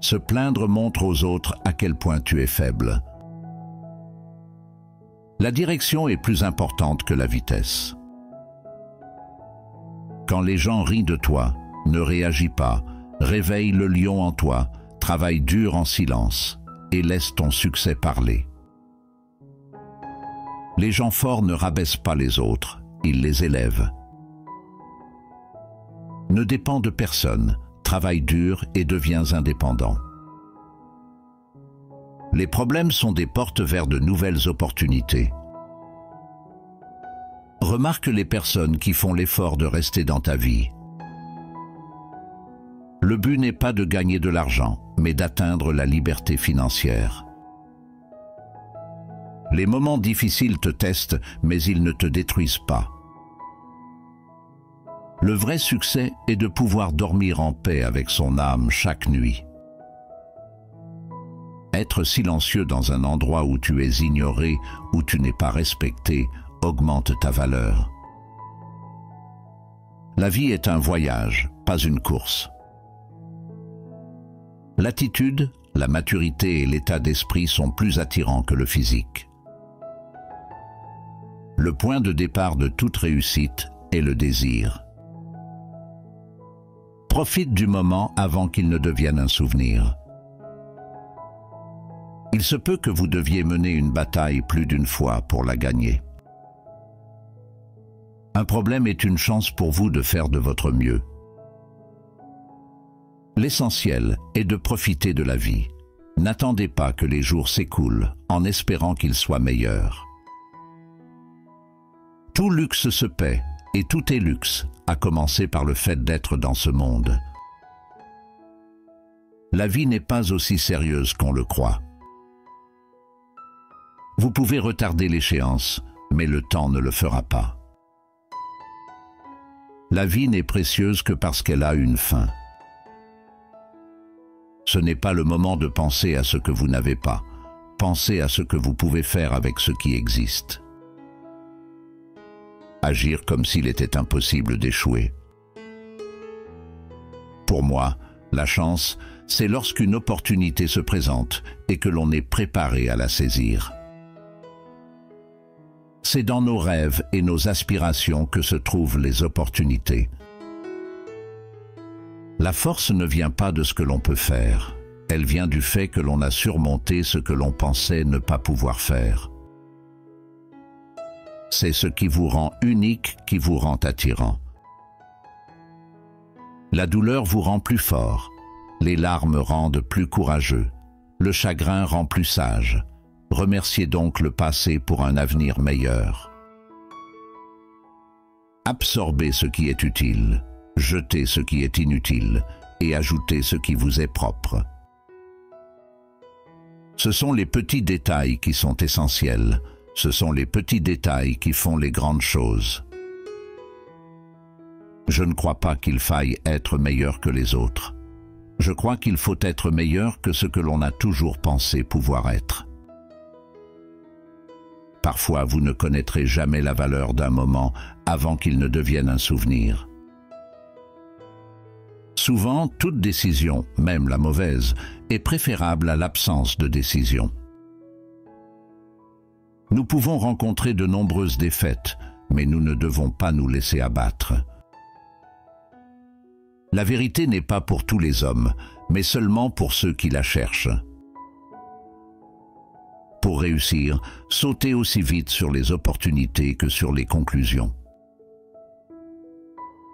Se plaindre montre aux autres à quel point tu es faible. La direction est plus importante que la vitesse. Quand les gens rient de toi, ne réagis pas, réveille le lion en toi, travaille dur en silence et laisse ton succès parler. Les gens forts ne rabaissent pas les autres, ils les élèvent. Ne dépends de personne, travaille dur et deviens indépendant. Les problèmes sont des portes vers de nouvelles opportunités. Remarque les personnes qui font l'effort de rester dans ta vie. Le but n'est pas de gagner de l'argent, mais d'atteindre la liberté financière. Les moments difficiles te testent, mais ils ne te détruisent pas. Le vrai succès est de pouvoir dormir en paix avec son âme chaque nuit. Être silencieux dans un endroit où tu es ignoré, où tu n'es pas respecté, augmente ta valeur. La vie est un voyage, pas une course. L'attitude, la maturité et l'état d'esprit sont plus attirants que le physique. Le point de départ de toute réussite est le désir. Profite du moment avant qu'il ne devienne un souvenir. Il se peut que vous deviez mener une bataille plus d'une fois pour la gagner. Un problème est une chance pour vous de faire de votre mieux. L'essentiel est de profiter de la vie. N'attendez pas que les jours s'écoulent en espérant qu'ils soient meilleurs. Tout luxe se paie, et tout est luxe, à commencer par le fait d'être dans ce monde. La vie n'est pas aussi sérieuse qu'on le croit. Vous pouvez retarder l'échéance, mais le temps ne le fera pas. La vie n'est précieuse que parce qu'elle a une fin. Ce n'est pas le moment de penser à ce que vous n'avez pas. Pensez à ce que vous pouvez faire avec ce qui existe. Agir comme s'il était impossible d'échouer. Pour moi, la chance, c'est lorsqu'une opportunité se présente et que l'on est préparé à la saisir. C'est dans nos rêves et nos aspirations que se trouvent les opportunités. La force ne vient pas de ce que l'on peut faire, elle vient du fait que l'on a surmonté ce que l'on pensait ne pas pouvoir faire. C'est ce qui vous rend unique qui vous rend attirant. La douleur vous rend plus fort, les larmes rendent plus courageux, le chagrin rend plus sage. Remerciez donc le passé pour un avenir meilleur. Absorbez ce qui est utile, jetez ce qui est inutile et ajoutez ce qui vous est propre. Ce sont les petits détails qui sont essentiels, ce sont les petits détails qui font les grandes choses. Je ne crois pas qu'il faille être meilleur que les autres. Je crois qu'il faut être meilleur que ce que l'on a toujours pensé pouvoir être. Parfois, vous ne connaîtrez jamais la valeur d'un moment avant qu'il ne devienne un souvenir. Souvent, toute décision, même la mauvaise, est préférable à l'absence de décision. Nous pouvons rencontrer de nombreuses défaites, mais nous ne devons pas nous laisser abattre. La vérité n'est pas pour tous les hommes, mais seulement pour ceux qui la cherchent. Pour réussir, sautez aussi vite sur les opportunités que sur les conclusions.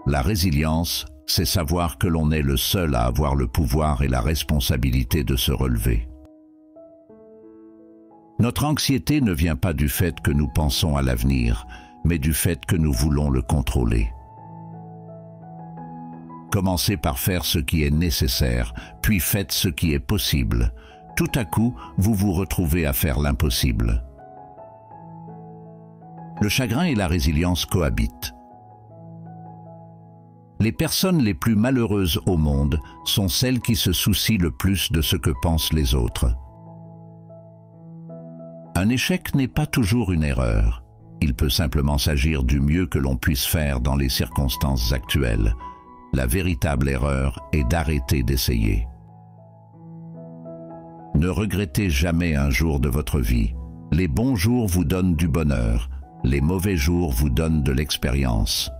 La résilience, c'est savoir que l'on est le seul à avoir le pouvoir et la responsabilité de se relever. Notre anxiété ne vient pas du fait que nous pensons à l'avenir, mais du fait que nous voulons le contrôler. Commencez par faire ce qui est nécessaire, puis faites ce qui est possible. Tout à coup, vous vous retrouvez à faire l'impossible. Le chagrin et la résilience cohabitent. Les personnes les plus malheureuses au monde sont celles qui se soucient le plus de ce que pensent les autres. Un échec n'est pas toujours une erreur. Il peut simplement s'agir du mieux que l'on puisse faire dans les circonstances actuelles. La véritable erreur est d'arrêter d'essayer. Ne regrettez jamais un jour de votre vie. Les bons jours vous donnent du bonheur. Les mauvais jours vous donnent de l'expérience.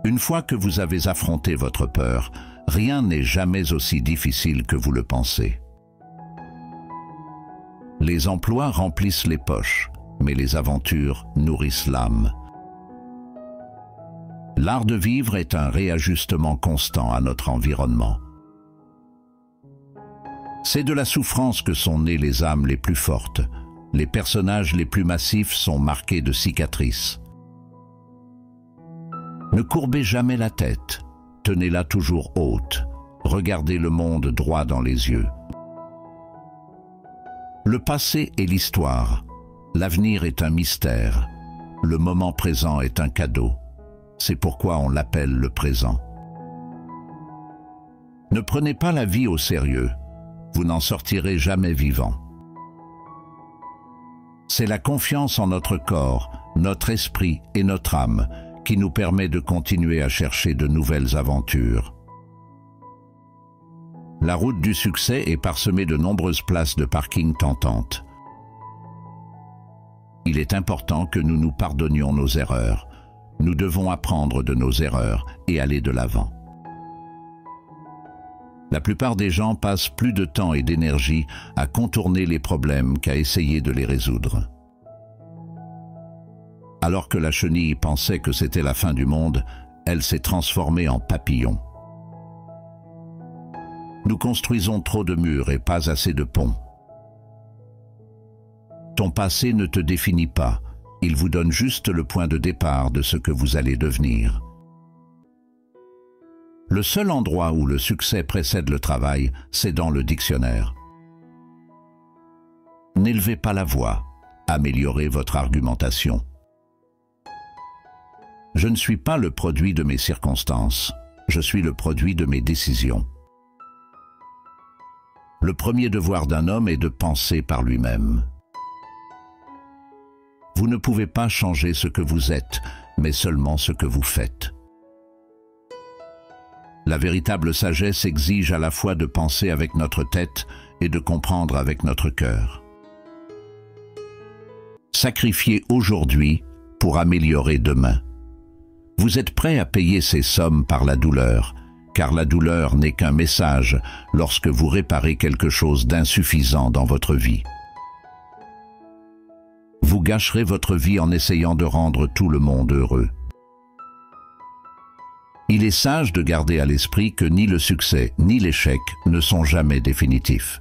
Une fois que vous avez affronté votre peur, rien n'est jamais aussi difficile que vous le pensez. Les emplois remplissent les poches, mais les aventures nourrissent l'âme. L'art de vivre est un réajustement constant à notre environnement. C'est de la souffrance que sont nées les âmes les plus fortes. Les personnages les plus massifs sont marqués de cicatrices. Ne courbez jamais la tête, tenez-la toujours haute, regardez le monde droit dans les yeux. Le passé est l'histoire, l'avenir est un mystère, le moment présent est un cadeau. C'est pourquoi on l'appelle le présent. Ne prenez pas la vie au sérieux, vous n'en sortirez jamais vivant. C'est la confiance en notre corps, notre esprit et notre âme qui nous permet de continuer à chercher de nouvelles aventures. La route du succès est parsemée de nombreuses places de parking tentantes. Il est important que nous nous pardonnions nos erreurs. Nous devons apprendre de nos erreurs et aller de l'avant. La plupart des gens passent plus de temps et d'énergie à contourner les problèmes qu'à essayer de les résoudre. Alors que la chenille pensait que c'était la fin du monde, elle s'est transformée en papillon. Nous construisons trop de murs et pas assez de ponts. Ton passé ne te définit pas, il vous donne juste le point de départ de ce que vous allez devenir. Le seul endroit où le succès précède le travail, c'est dans le dictionnaire. N'élevez pas la voix, améliorez votre argumentation. Je ne suis pas le produit de mes circonstances, je suis le produit de mes décisions. Le premier devoir d'un homme est de penser par lui-même. Vous ne pouvez pas changer ce que vous êtes, mais seulement ce que vous faites. La véritable sagesse exige à la fois de penser avec notre tête et de comprendre avec notre cœur. Sacrifiez aujourd'hui pour améliorer demain. Vous êtes prêt à payer ces sommes par la douleur, car la douleur n'est qu'un message lorsque vous réparez quelque chose d'insuffisant dans votre vie. Vous gâcherez votre vie en essayant de rendre tout le monde heureux. Il est sage de garder à l'esprit que ni le succès ni l'échec ne sont jamais définitifs.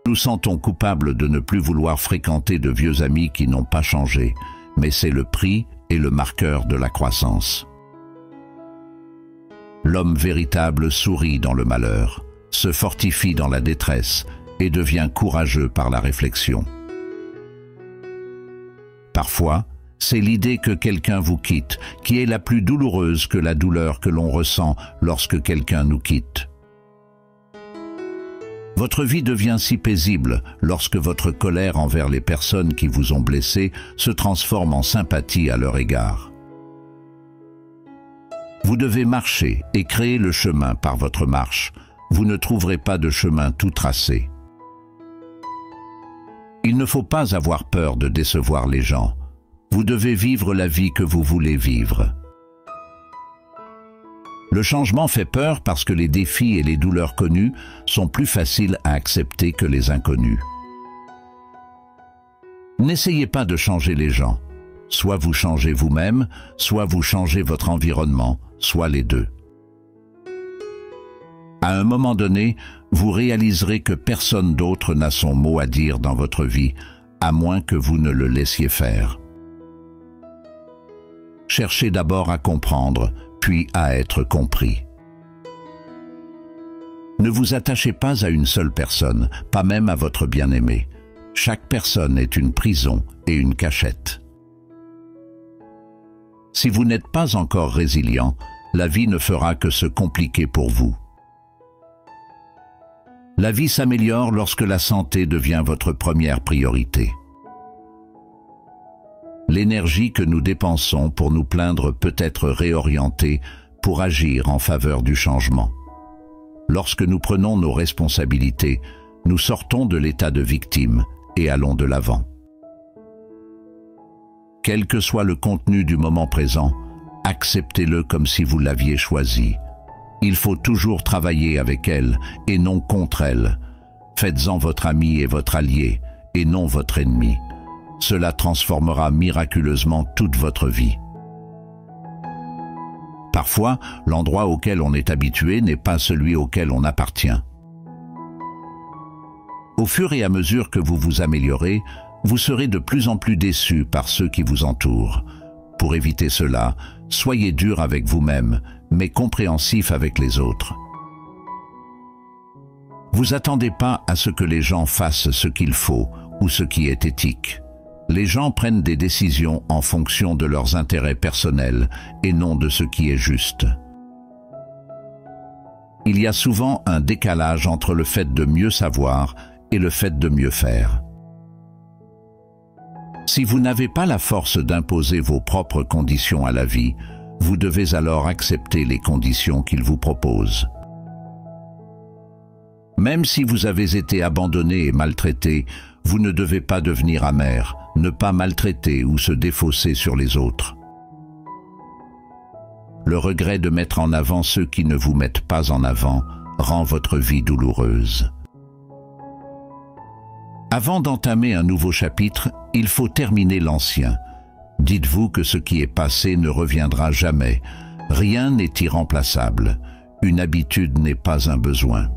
Nous sentons coupables de ne plus vouloir fréquenter de vieux amis qui n'ont pas changé, mais c'est le prix et le marqueur de la croissance. L'homme véritable sourit dans le malheur, se fortifie dans la détresse et devient courageux par la réflexion. Parfois, c'est l'idée que quelqu'un vous quitte qui est la plus douloureuse que la douleur que l'on ressent lorsque quelqu'un nous quitte. Votre vie devient si paisible lorsque votre colère envers les personnes qui vous ont blessé se transforme en sympathie à leur égard. Vous devez marcher et créer le chemin par votre marche. Vous ne trouverez pas de chemin tout tracé. Il ne faut pas avoir peur de décevoir les gens. Vous devez vivre la vie que vous voulez vivre. Le changement fait peur parce que les défis et les douleurs connues sont plus faciles à accepter que les inconnus. N'essayez pas de changer les gens. Soit vous changez vous-même, soit vous changez votre environnement, soit les deux. À un moment donné, vous réaliserez que personne d'autre n'a son mot à dire dans votre vie, à moins que vous ne le laissiez faire. Cherchez d'abord à comprendre, puis à être compris. Ne vous attachez pas à une seule personne, pas même à votre bien-aimé. Chaque personne est une prison et une cachette. Si vous n'êtes pas encore résilient, la vie ne fera que se compliquer pour vous. La vie s'améliore lorsque la santé devient votre première priorité. L'énergie que nous dépensons pour nous plaindre peut être réorientée pour agir en faveur du changement. Lorsque nous prenons nos responsabilités, nous sortons de l'état de victime et allons de l'avant. Quel que soit le contenu du moment présent, acceptez-le comme si vous l'aviez choisi. Il faut toujours travailler avec elle et non contre elle. Faites-en votre ami et votre allié, et non votre ennemi. Cela transformera miraculeusement toute votre vie. Parfois, l'endroit auquel on est habitué n'est pas celui auquel on appartient. Au fur et à mesure que vous vous améliorez, vous serez de plus en plus déçu par ceux qui vous entourent. Pour éviter cela, soyez dur avec vous-même, mais compréhensif avec les autres. Vous attendez pas à ce que les gens fassent ce qu'il faut ou ce qui est éthique. Les gens prennent des décisions en fonction de leurs intérêts personnels et non de ce qui est juste. Il y a souvent un décalage entre le fait de mieux savoir et le fait de mieux faire. Si vous n'avez pas la force d'imposer vos propres conditions à la vie, vous devez alors accepter les conditions qu'il vous propose. Même si vous avez été abandonné et maltraité, vous ne devez pas devenir amer, ne pas maltraiter ou se défausser sur les autres. Le regret de mettre en avant ceux qui ne vous mettent pas en avant rend votre vie douloureuse. Avant d'entamer un nouveau chapitre, il faut terminer l'ancien. Dites-vous que ce qui est passé ne reviendra jamais. Rien n'est irremplaçable. Une habitude n'est pas un besoin.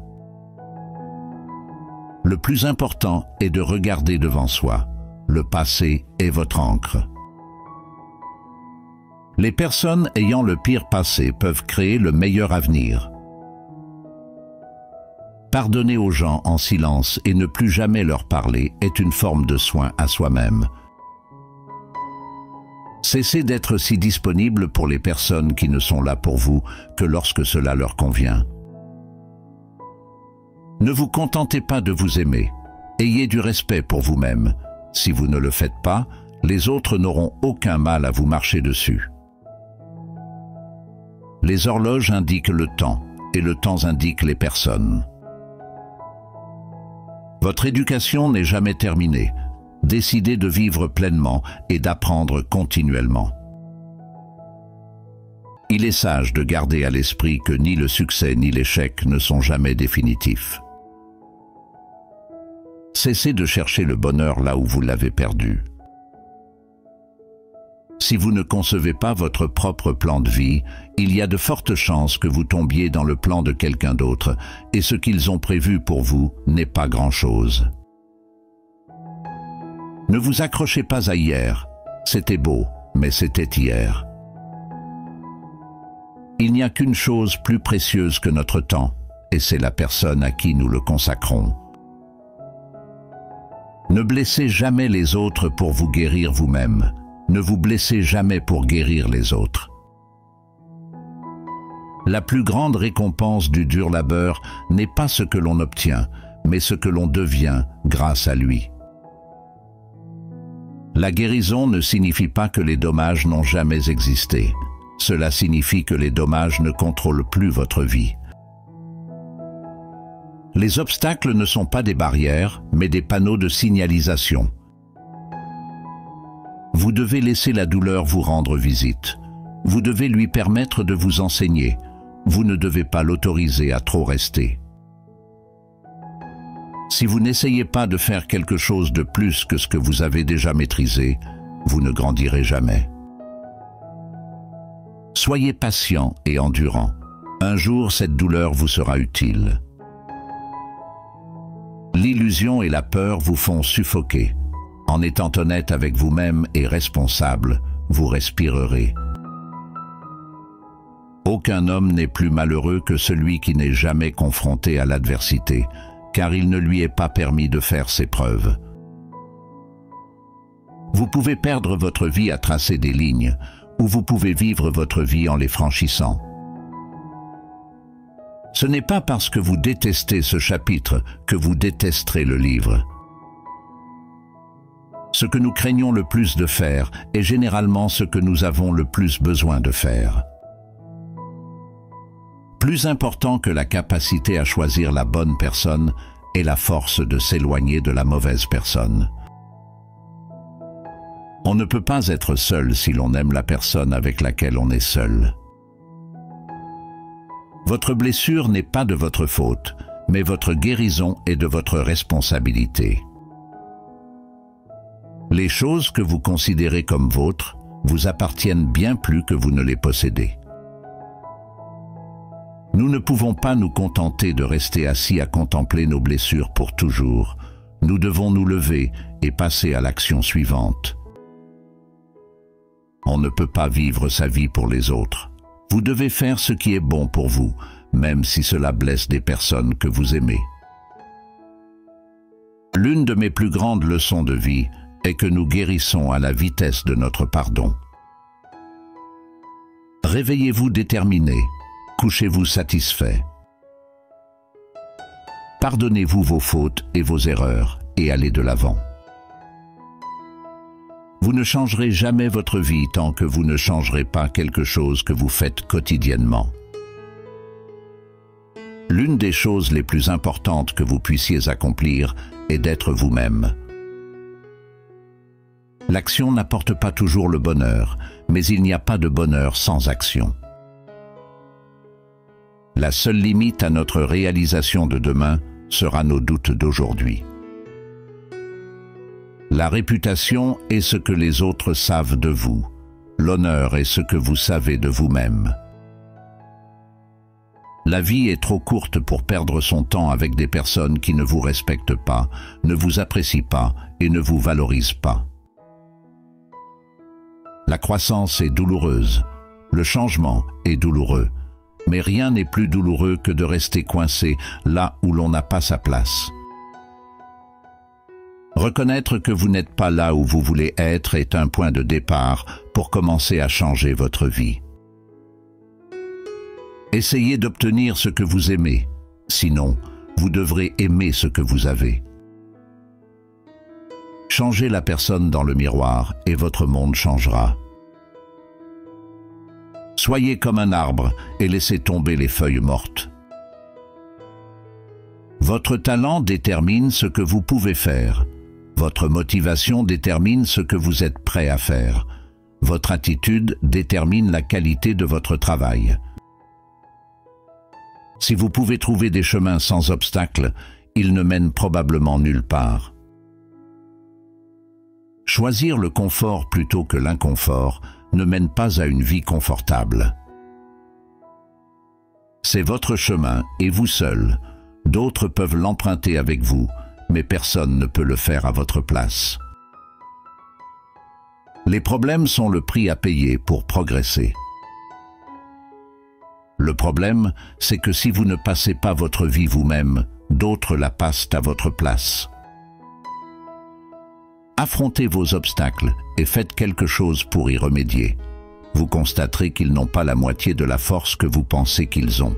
Le plus important est de regarder devant soi. Le passé est votre encre. Les personnes ayant le pire passé peuvent créer le meilleur avenir. Pardonner aux gens en silence et ne plus jamais leur parler est une forme de soin à soi-même. Cessez d'être si disponible pour les personnes qui ne sont là pour vous que lorsque cela leur convient. Ne vous contentez pas de vous aimer. Ayez du respect pour vous-même. Si vous ne le faites pas, les autres n'auront aucun mal à vous marcher dessus. Les horloges indiquent le temps et le temps indique les personnes. Votre éducation n'est jamais terminée. Décidez de vivre pleinement et d'apprendre continuellement. Il est sage de garder à l'esprit que ni le succès ni l'échec ne sont jamais définitifs. Cessez de chercher le bonheur là où vous l'avez perdu. Si vous ne concevez pas votre propre plan de vie, il y a de fortes chances que vous tombiez dans le plan de quelqu'un d'autre, et ce qu'ils ont prévu pour vous n'est pas grand-chose. Ne vous accrochez pas à hier. C'était beau, mais c'était hier. Il n'y a qu'une chose plus précieuse que notre temps, et c'est la personne à qui nous le consacrons. Ne blessez jamais les autres pour vous guérir vous-même. Ne vous blessez jamais pour guérir les autres. La plus grande récompense du dur labeur n'est pas ce que l'on obtient, mais ce que l'on devient grâce à lui. La guérison ne signifie pas que les dommages n'ont jamais existé. Cela signifie que les dommages ne contrôlent plus votre vie. Les obstacles ne sont pas des barrières, mais des panneaux de signalisation. Vous devez laisser la douleur vous rendre visite. Vous devez lui permettre de vous enseigner. Vous ne devez pas l'autoriser à trop rester. Si vous n'essayez pas de faire quelque chose de plus que ce que vous avez déjà maîtrisé, vous ne grandirez jamais. Soyez patient et endurant. Un jour, cette douleur vous sera utile. L'illusion et la peur vous font suffoquer. En étant honnête avec vous-même et responsable, vous respirerez. Aucun homme n'est plus malheureux que celui qui n'est jamais confronté à l'adversité, car il ne lui est pas permis de faire ses preuves. Vous pouvez perdre votre vie à tracer des lignes, ou vous pouvez vivre votre vie en les franchissant. Ce n'est pas parce que vous détestez ce chapitre que vous détesterez le livre. Ce que nous craignons le plus de faire est généralement ce que nous avons le plus besoin de faire. Plus important que la capacité à choisir la bonne personne est la force de s'éloigner de la mauvaise personne. On ne peut pas être seul si l'on aime la personne avec laquelle on est seul. Votre blessure n'est pas de votre faute, mais votre guérison est de votre responsabilité. Les choses que vous considérez comme vôtres vous appartiennent bien plus que vous ne les possédez. Nous ne pouvons pas nous contenter de rester assis à contempler nos blessures pour toujours. Nous devons nous lever et passer à l'action suivante. On ne peut pas vivre sa vie pour les autres. Vous devez faire ce qui est bon pour vous, même si cela blesse des personnes que vous aimez. L'une de mes plus grandes leçons de vie est que nous guérissons à la vitesse de notre pardon. Réveillez-vous déterminé, couchez-vous satisfait. Pardonnez-vous vos fautes et vos erreurs et allez de l'avant. Vous ne changerez jamais votre vie tant que vous ne changerez pas quelque chose que vous faites quotidiennement. L'une des choses les plus importantes que vous puissiez accomplir est d'être vous-même. L'action n'apporte pas toujours le bonheur, mais il n'y a pas de bonheur sans action. La seule limite à notre réalisation de demain sera nos doutes d'aujourd'hui. La réputation est ce que les autres savent de vous. L'honneur est ce que vous savez de vous-même. La vie est trop courte pour perdre son temps avec des personnes qui ne vous respectent pas, ne vous apprécient pas et ne vous valorisent pas. La croissance est douloureuse, le changement est douloureux, mais rien n'est plus douloureux que de rester coincé là où l'on n'a pas sa place. Reconnaître que vous n'êtes pas là où vous voulez être est un point de départ pour commencer à changer votre vie. Essayez d'obtenir ce que vous aimez, sinon vous devrez aimer ce que vous avez. Changez la personne dans le miroir et votre monde changera. Soyez comme un arbre et laissez tomber les feuilles mortes. Votre talent détermine ce que vous pouvez faire. Votre motivation détermine ce que vous êtes prêt à faire. Votre attitude détermine la qualité de votre travail. Si vous pouvez trouver des chemins sans obstacles, ils ne mènent probablement nulle part. Choisir le confort plutôt que l'inconfort ne mène pas à une vie confortable. C'est votre chemin et vous seul. D'autres peuvent l'emprunter avec vous, mais personne ne peut le faire à votre place. Les problèmes sont le prix à payer pour progresser. Le problème, c'est que si vous ne passez pas votre vie vous-même, d'autres la passent à votre place. Affrontez vos obstacles et faites quelque chose pour y remédier. Vous constaterez qu'ils n'ont pas la moitié de la force que vous pensez qu'ils ont.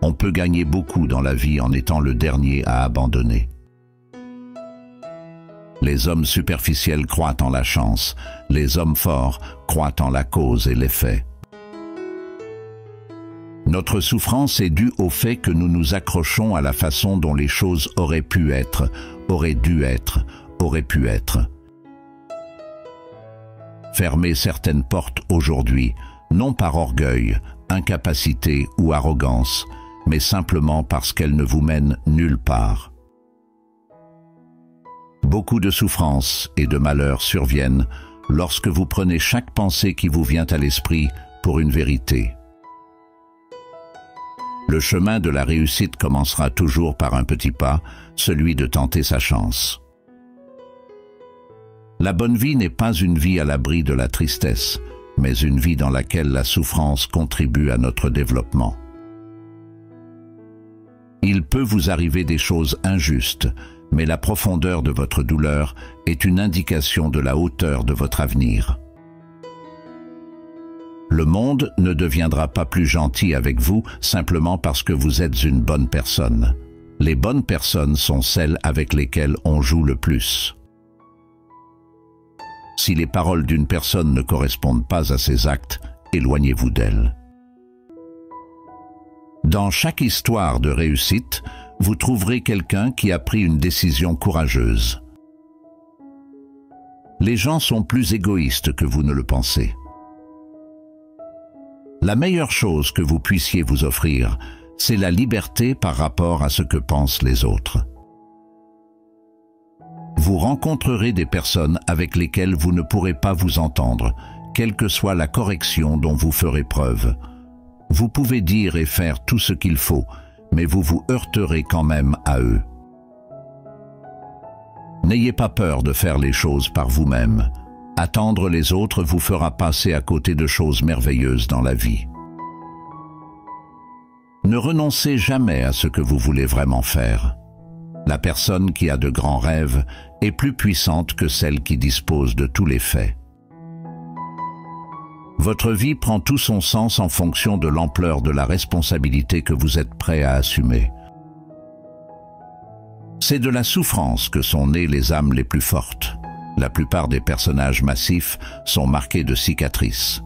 On peut gagner beaucoup dans la vie en étant le dernier à abandonner. Les hommes superficiels croient en la chance, les hommes forts croient en la cause et l'effet. Notre souffrance est due au fait que nous nous accrochons à la façon dont les choses auraient pu être, auraient dû être, auraient pu être. Fermez certaines portes aujourd'hui, non par orgueil, incapacité ou arrogance, mais simplement parce qu'elles ne vous mènent nulle part. Beaucoup de souffrances et de malheurs surviennent lorsque vous prenez chaque pensée qui vous vient à l'esprit pour une vérité. Le chemin de la réussite commencera toujours par un petit pas, celui de tenter sa chance. La bonne vie n'est pas une vie à l'abri de la tristesse, mais une vie dans laquelle la souffrance contribue à notre développement. Il peut vous arriver des choses injustes, mais la profondeur de votre douleur est une indication de la hauteur de votre avenir. Le monde ne deviendra pas plus gentil avec vous simplement parce que vous êtes une bonne personne. Les bonnes personnes sont celles avec lesquelles on joue le plus. Si les paroles d'une personne ne correspondent pas à ses actes, éloignez-vous d'elle. Dans chaque histoire de réussite, vous trouverez quelqu'un qui a pris une décision courageuse. Les gens sont plus égoïstes que vous ne le pensez. La meilleure chose que vous puissiez vous offrir, c'est la liberté par rapport à ce que pensent les autres. Vous rencontrerez des personnes avec lesquelles vous ne pourrez pas vous entendre, quelle que soit la correction dont vous ferez preuve. Vous pouvez dire et faire tout ce qu'il faut, mais vous vous heurterez quand même à eux. N'ayez pas peur de faire les choses par vous-même. Attendre les autres vous fera passer à côté de choses merveilleuses dans la vie. Ne renoncez jamais à ce que vous voulez vraiment faire. La personne qui a de grands rêves est plus puissante que celle qui dispose de tous les faits. Votre vie prend tout son sens en fonction de l'ampleur de la responsabilité que vous êtes prêt à assumer. C'est de la souffrance que sont nées les âmes les plus fortes. La plupart des personnages massifs sont marqués de cicatrices.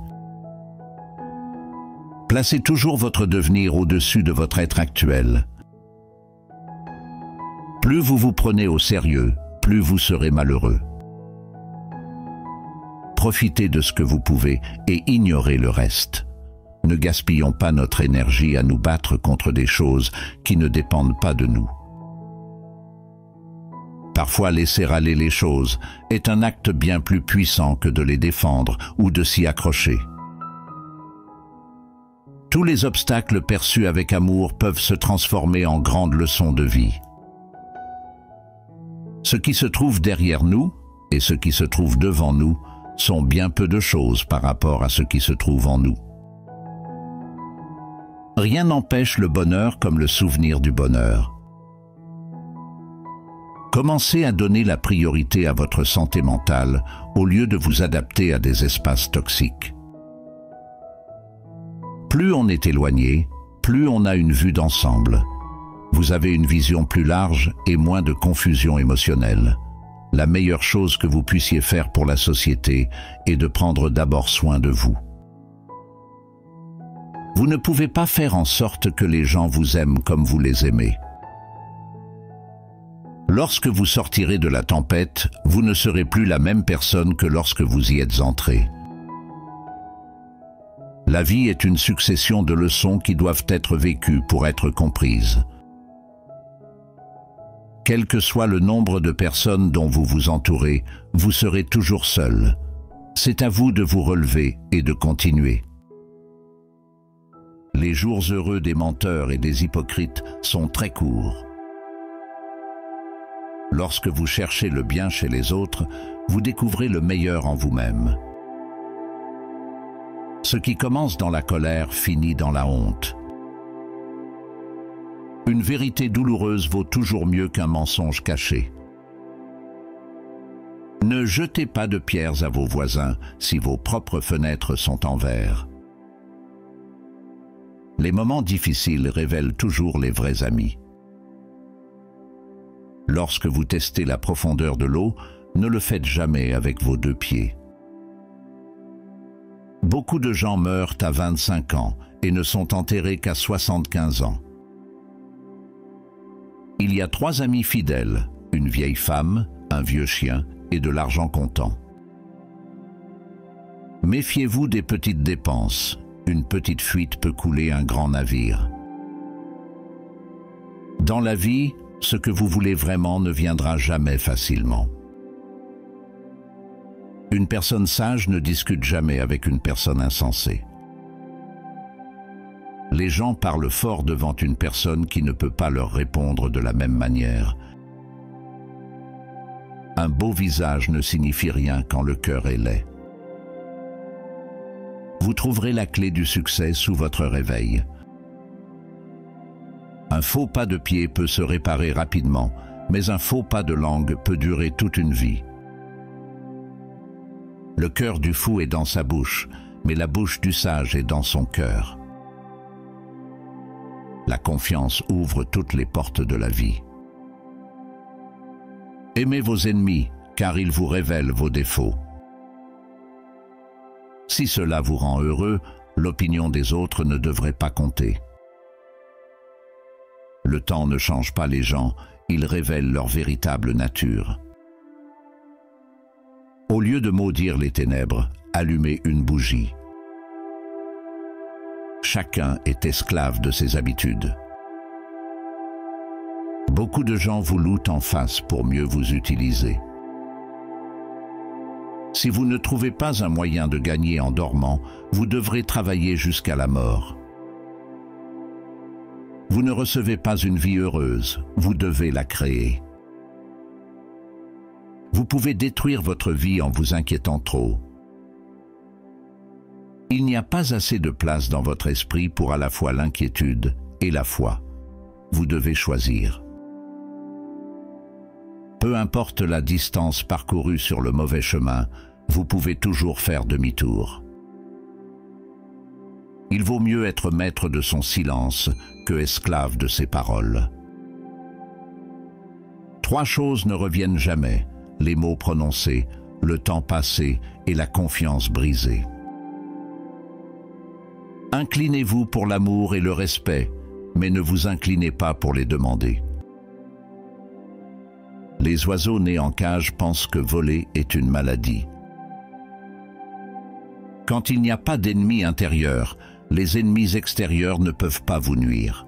Placez toujours votre devenir au-dessus de votre être actuel. Plus vous vous prenez au sérieux, plus vous serez malheureux. Profitez de ce que vous pouvez et ignorez le reste. Ne gaspillons pas notre énergie à nous battre contre des choses qui ne dépendent pas de nous. Parfois, laisser aller les choses est un acte bien plus puissant que de les défendre ou de s'y accrocher. Tous les obstacles perçus avec amour peuvent se transformer en grandes leçons de vie. Ce qui se trouve derrière nous et ce qui se trouve devant nous sont bien peu de choses par rapport à ce qui se trouve en nous. Rien n'empêche le bonheur comme le souvenir du bonheur. Commencez à donner la priorité à votre santé mentale au lieu de vous adapter à des espaces toxiques. Plus on est éloigné, plus on a une vue d'ensemble. Vous avez une vision plus large et moins de confusion émotionnelle. La meilleure chose que vous puissiez faire pour la société est de prendre d'abord soin de vous. Vous ne pouvez pas faire en sorte que les gens vous aiment comme vous les aimez. Lorsque vous sortirez de la tempête, vous ne serez plus la même personne que lorsque vous y êtes entré. La vie est une succession de leçons qui doivent être vécues pour être comprises. Quel que soit le nombre de personnes dont vous vous entourez, vous serez toujours seul. C'est à vous de vous relever et de continuer. Les jours heureux des menteurs et des hypocrites sont très courts. Lorsque vous cherchez le bien chez les autres, vous découvrez le meilleur en vous-même. Ce qui commence dans la colère finit dans la honte. Une vérité douloureuse vaut toujours mieux qu'un mensonge caché. Ne jetez pas de pierres à vos voisins si vos propres fenêtres sont en verre. Les moments difficiles révèlent toujours les vrais amis. Lorsque vous testez la profondeur de l'eau, ne le faites jamais avec vos 2 pieds. Beaucoup de gens meurent à 25 ans et ne sont enterrés qu'à 75 ans. Il y a 3 amis fidèles, une vieille femme, un vieux chien et de l'argent comptant. Méfiez-vous des petites dépenses. Une petite fuite peut couler un grand navire. Dans la vie, Ce que vous voulez vraiment ne viendra jamais facilement. Une personne sage ne discute jamais avec une personne insensée. Les gens parlent fort devant une personne qui ne peut pas leur répondre de la même manière. Un beau visage ne signifie rien quand le cœur est laid. Vous trouverez la clé du succès sous votre réveil. Un faux pas de pied peut se réparer rapidement, mais un faux pas de langue peut durer toute une vie. Le cœur du fou est dans sa bouche, mais la bouche du sage est dans son cœur. La confiance ouvre toutes les portes de la vie. Aimez vos ennemis, car ils vous révèlent vos défauts. Si cela vous rend heureux, l'opinion des autres ne devrait pas compter. Le temps ne change pas les gens, il révèle leur véritable nature. Au lieu de maudire les ténèbres, allumez une bougie. Chacun est esclave de ses habitudes. Beaucoup de gens vous louent en face pour mieux vous utiliser. Si vous ne trouvez pas un moyen de gagner en dormant, vous devrez travailler jusqu'à la mort. Vous ne recevez pas une vie heureuse, vous devez la créer. Vous pouvez détruire votre vie en vous inquiétant trop. Il n'y a pas assez de place dans votre esprit pour à la fois l'inquiétude et la foi. Vous devez choisir. Peu importe la distance parcourue sur le mauvais chemin, vous pouvez toujours faire demi-tour. Il vaut mieux être maître de son silence que esclave de ses paroles. 3 choses ne reviennent jamais: les mots prononcés, le temps passé et la confiance brisée. Inclinez-vous pour l'amour et le respect, mais ne vous inclinez pas pour les demander. Les oiseaux nés en cage pensent que voler est une maladie. Quand il n'y a pas d'ennemis intérieurs, les ennemis extérieurs ne peuvent pas vous nuire.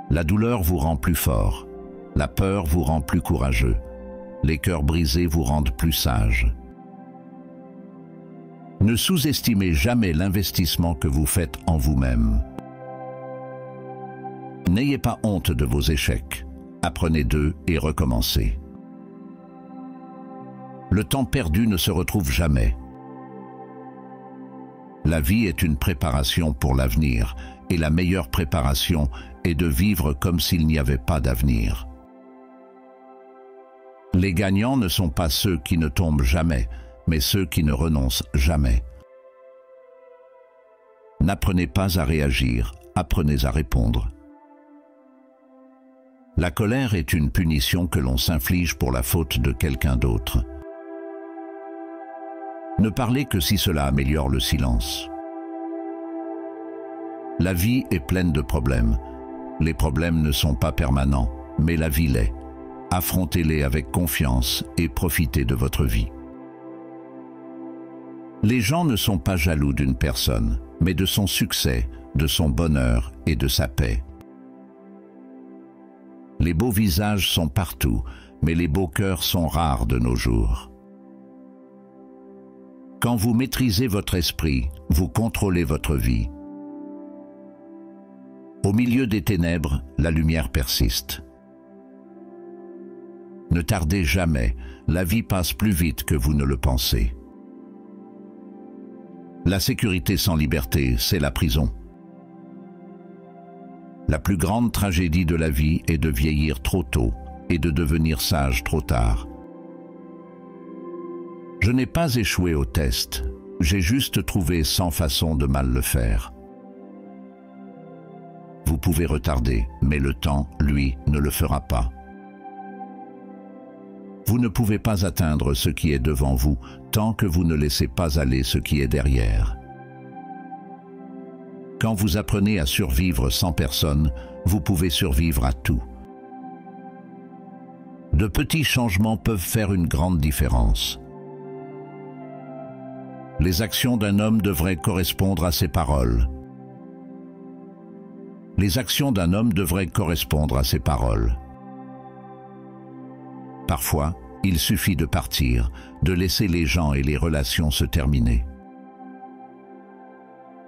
La douleur vous rend plus fort, la peur vous rend plus courageux, les cœurs brisés vous rendent plus sages. Ne sous-estimez jamais l'investissement que vous faites en vous-même. N'ayez pas honte de vos échecs. Apprenez d'eux et recommencez. Le temps perdu ne se retrouve jamais. La vie est une préparation pour l'avenir, et la meilleure préparation est de vivre comme s'il n'y avait pas d'avenir. Les gagnants ne sont pas ceux qui ne tombent jamais, mais ceux qui ne renoncent jamais. N'apprenez pas à réagir, apprenez à répondre. La colère est une punition que l'on s'inflige pour la faute de quelqu'un d'autre. Ne parlez que si cela améliore le silence. La vie est pleine de problèmes. Les problèmes ne sont pas permanents, mais la vie l'est. Affrontez-les avec confiance et profitez de votre vie. Les gens ne sont pas jaloux d'une personne, mais de son succès, de son bonheur et de sa paix. Les beaux visages sont partout, mais les beaux cœurs sont rares de nos jours. Quand vous maîtrisez votre esprit, vous contrôlez votre vie. Au milieu des ténèbres, la lumière persiste. Ne tardez jamais, la vie passe plus vite que vous ne le pensez. La sécurité sans liberté, c'est la prison. La plus grande tragédie de la vie est de vieillir trop tôt et de devenir sage trop tard. Je n'ai pas échoué au test, j'ai juste trouvé 100 façons de mal le faire. Vous pouvez retarder, mais le temps, lui, ne le fera pas. Vous ne pouvez pas atteindre ce qui est devant vous tant que vous ne laissez pas aller ce qui est derrière. Quand vous apprenez à survivre sans personne, vous pouvez survivre à tout. De petits changements peuvent faire une grande différence. Les actions d'un homme devraient correspondre à ses paroles. Les actions d'un homme devraient correspondre à ses paroles. Parfois, il suffit de partir, de laisser les gens et les relations se terminer.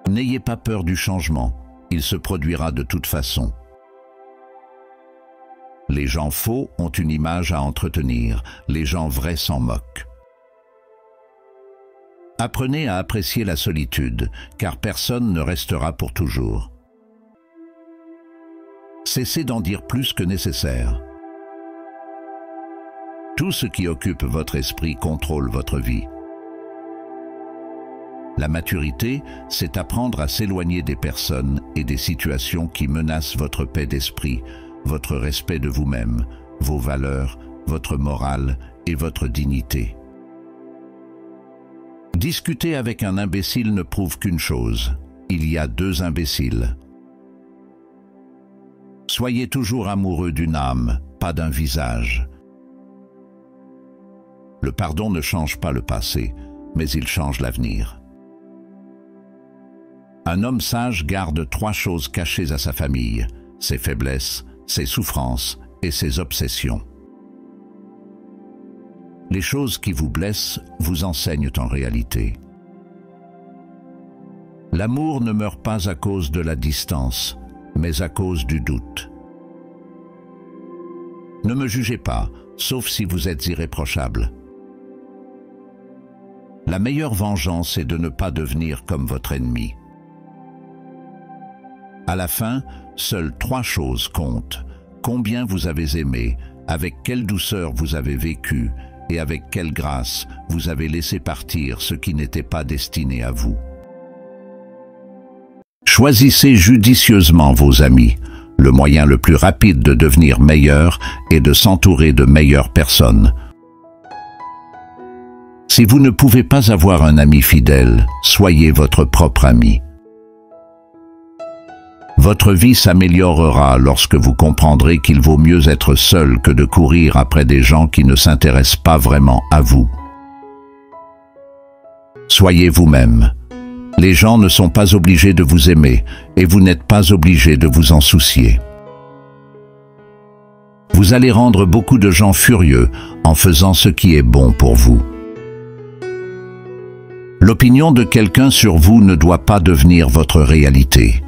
N'ayez pas peur du changement, il se produira de toute façon. Les gens faux ont une image à entretenir, les gens vrais s'en moquent. Apprenez à apprécier la solitude, car personne ne restera pour toujours. Cessez d'en dire plus que nécessaire. Tout ce qui occupe votre esprit contrôle votre vie. La maturité, c'est apprendre à s'éloigner des personnes et des situations qui menacent votre paix d'esprit, votre respect de vous-même, vos valeurs, votre morale et votre dignité. Discuter avec un imbécile ne prouve qu'une chose, il y a deux imbéciles. Soyez toujours amoureux d'une âme, pas d'un visage. Le pardon ne change pas le passé, mais il change l'avenir. Un homme sage garde trois choses cachées à sa famille, ses faiblesses, ses souffrances et ses obsessions. Les choses qui vous blessent vous enseignent en réalité. L'amour ne meurt pas à cause de la distance, mais à cause du doute. Ne me jugez pas, sauf si vous êtes irréprochable. La meilleure vengeance est de ne pas devenir comme votre ennemi. À la fin, seules trois choses comptent. Combien vous avez aimé, avec quelle douceur vous avez vécu et avec quelle grâce vous avez laissé partir ce qui n'était pas destiné à vous. Choisissez judicieusement vos amis. Le moyen le plus rapide de devenir meilleur est de s'entourer de meilleures personnes. Si vous ne pouvez pas avoir un ami fidèle, soyez votre propre ami. Votre vie s'améliorera lorsque vous comprendrez qu'il vaut mieux être seul que de courir après des gens qui ne s'intéressent pas vraiment à vous. Soyez vous-même. Les gens ne sont pas obligés de vous aimer et vous n'êtes pas obligé de vous en soucier. Vous allez rendre beaucoup de gens furieux en faisant ce qui est bon pour vous. L'opinion de quelqu'un sur vous ne doit pas devenir votre réalité.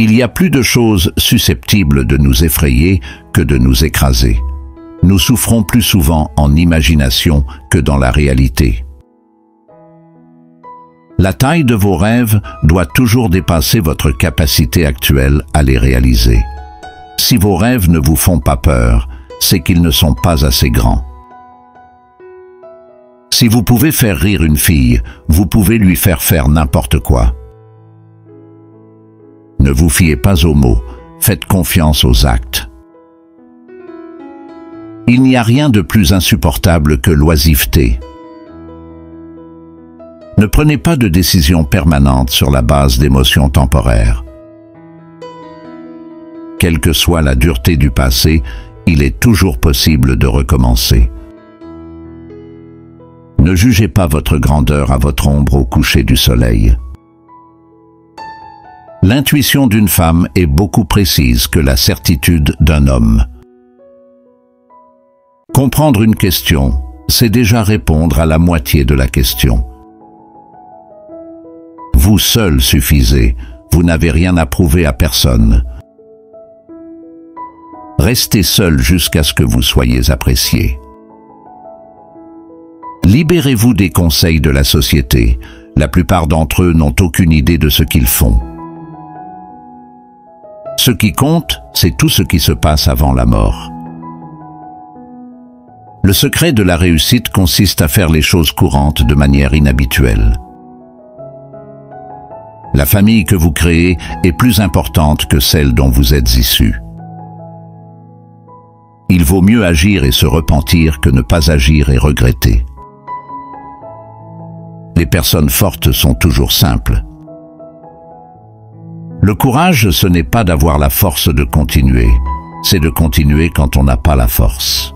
Il y a plus de choses susceptibles de nous effrayer que de nous écraser. Nous souffrons plus souvent en imagination que dans la réalité. La taille de vos rêves doit toujours dépasser votre capacité actuelle à les réaliser. Si vos rêves ne vous font pas peur, c'est qu'ils ne sont pas assez grands. Si vous pouvez faire rire une fille, vous pouvez lui faire n'importe quoi. Ne vous fiez pas aux mots, faites confiance aux actes. Il n'y a rien de plus insupportable que l'oisiveté. Ne prenez pas de décisions permanentes sur la base d'émotions temporaires. Quelle que soit la dureté du passé, il est toujours possible de recommencer. Ne jugez pas votre grandeur à votre ombre au coucher du soleil. L'intuition d'une femme est beaucoup précise que la certitude d'un homme. Comprendre une question, c'est déjà répondre à la moitié de la question. Vous seul suffisez, vous n'avez rien à prouver à personne. Restez seul jusqu'à ce que vous soyez apprécié. Libérez-vous des conseils de la société. La plupart d'entre eux n'ont aucune idée de ce qu'ils font. Ce qui compte, c'est tout ce qui se passe avant la mort. Le secret de la réussite consiste à faire les choses courantes de manière inhabituelle. La famille que vous créez est plus importante que celle dont vous êtes issu. Il vaut mieux agir et se repentir que ne pas agir et regretter. Les personnes fortes sont toujours simples. Le courage, ce n'est pas d'avoir la force de continuer, c'est de continuer quand on n'a pas la force.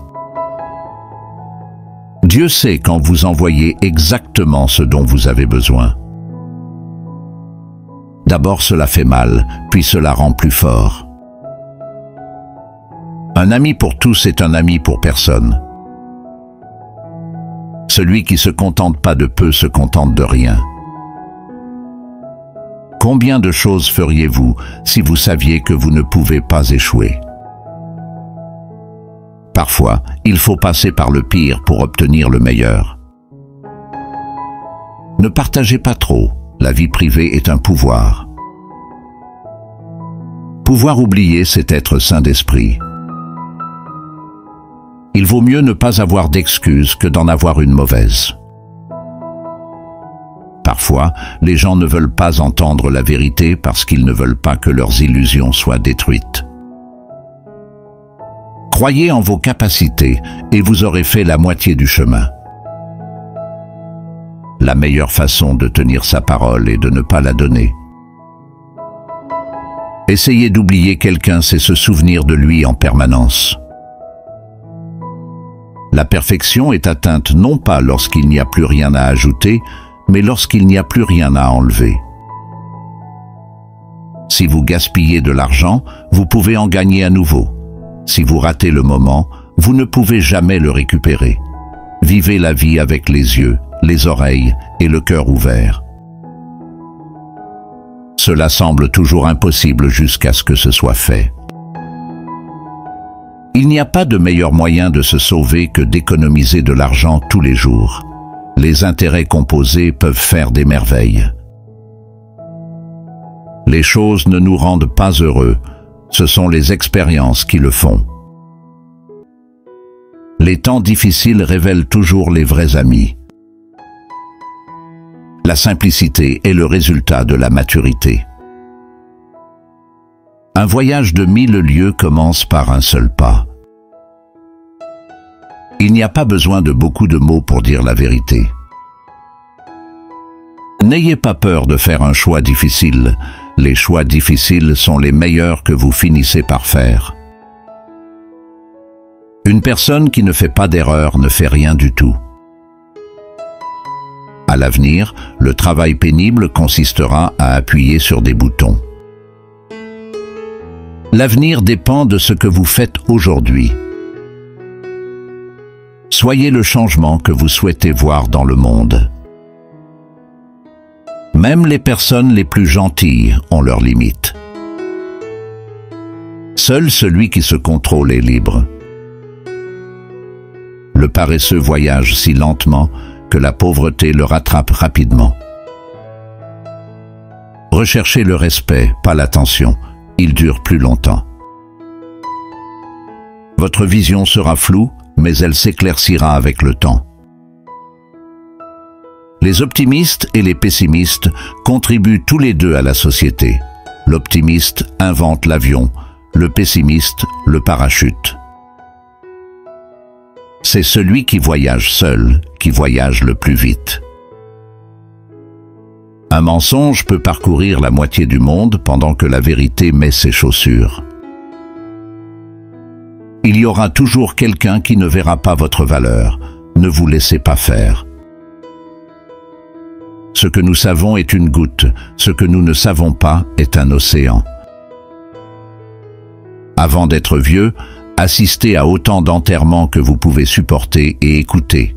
Dieu sait quand vous envoyez exactement ce dont vous avez besoin. D'abord cela fait mal, puis cela rend plus fort. Un ami pour tous est un ami pour personne. Celui qui se contente pas de peu se contente de rien. Combien de choses feriez-vous si vous saviez que vous ne pouvez pas échouer? Parfois, il faut passer par le pire pour obtenir le meilleur. Ne partagez pas trop, la vie privée est un pouvoir. Pouvoir oublier, c'est être saint d'esprit. Il vaut mieux ne pas avoir d'excuses que d'en avoir une mauvaise. Parfois, les gens ne veulent pas entendre la vérité parce qu'ils ne veulent pas que leurs illusions soient détruites. Croyez en vos capacités et vous aurez fait la moitié du chemin. La meilleure façon de tenir sa parole est de ne pas la donner. Essayer d'oublier quelqu'un, c'est se souvenir de lui en permanence. La perfection est atteinte non pas lorsqu'il n'y a plus rien à ajouter, mais lorsqu'il n'y a plus rien à enlever. Si vous gaspillez de l'argent, vous pouvez en gagner à nouveau. Si vous ratez le moment, vous ne pouvez jamais le récupérer. Vivez la vie avec les yeux, les oreilles et le cœur ouverts. Cela semble toujours impossible jusqu'à ce que ce soit fait. Il n'y a pas de meilleur moyen de se sauver que d'économiser de l'argent tous les jours. Les intérêts composés peuvent faire des merveilles. Les choses ne nous rendent pas heureux, ce sont les expériences qui le font. Les temps difficiles révèlent toujours les vrais amis. La simplicité est le résultat de la maturité. Un voyage de 1000 lieues commence par un seul pas. Il n'y a pas besoin de beaucoup de mots pour dire la vérité. N'ayez pas peur de faire un choix difficile. Les choix difficiles sont les meilleurs que vous finissez par faire. Une personne qui ne fait pas d'erreur ne fait rien du tout. À l'avenir, le travail pénible consistera à appuyer sur des boutons. L'avenir dépend de ce que vous faites aujourd'hui. Soyez le changement que vous souhaitez voir dans le monde. Même les personnes les plus gentilles ont leurs limites. Seul celui qui se contrôle est libre. Le paresseux voyage si lentement que la pauvreté le rattrape rapidement. Recherchez le respect, pas l'attention. Il dure plus longtemps. Votre vision sera floue, mais elle s'éclaircira avec le temps. Les optimistes et les pessimistes contribuent tous les deux à la société. L'optimiste invente l'avion, le pessimiste le parachute. C'est celui qui voyage seul qui voyage le plus vite. Un mensonge peut parcourir la moitié du monde pendant que la vérité met ses chaussures. Il y aura toujours quelqu'un qui ne verra pas votre valeur. Ne vous laissez pas faire. Ce que nous savons est une goutte, ce que nous ne savons pas est un océan. Avant d'être vieux, assistez à autant d'enterrements que vous pouvez supporter et écouter.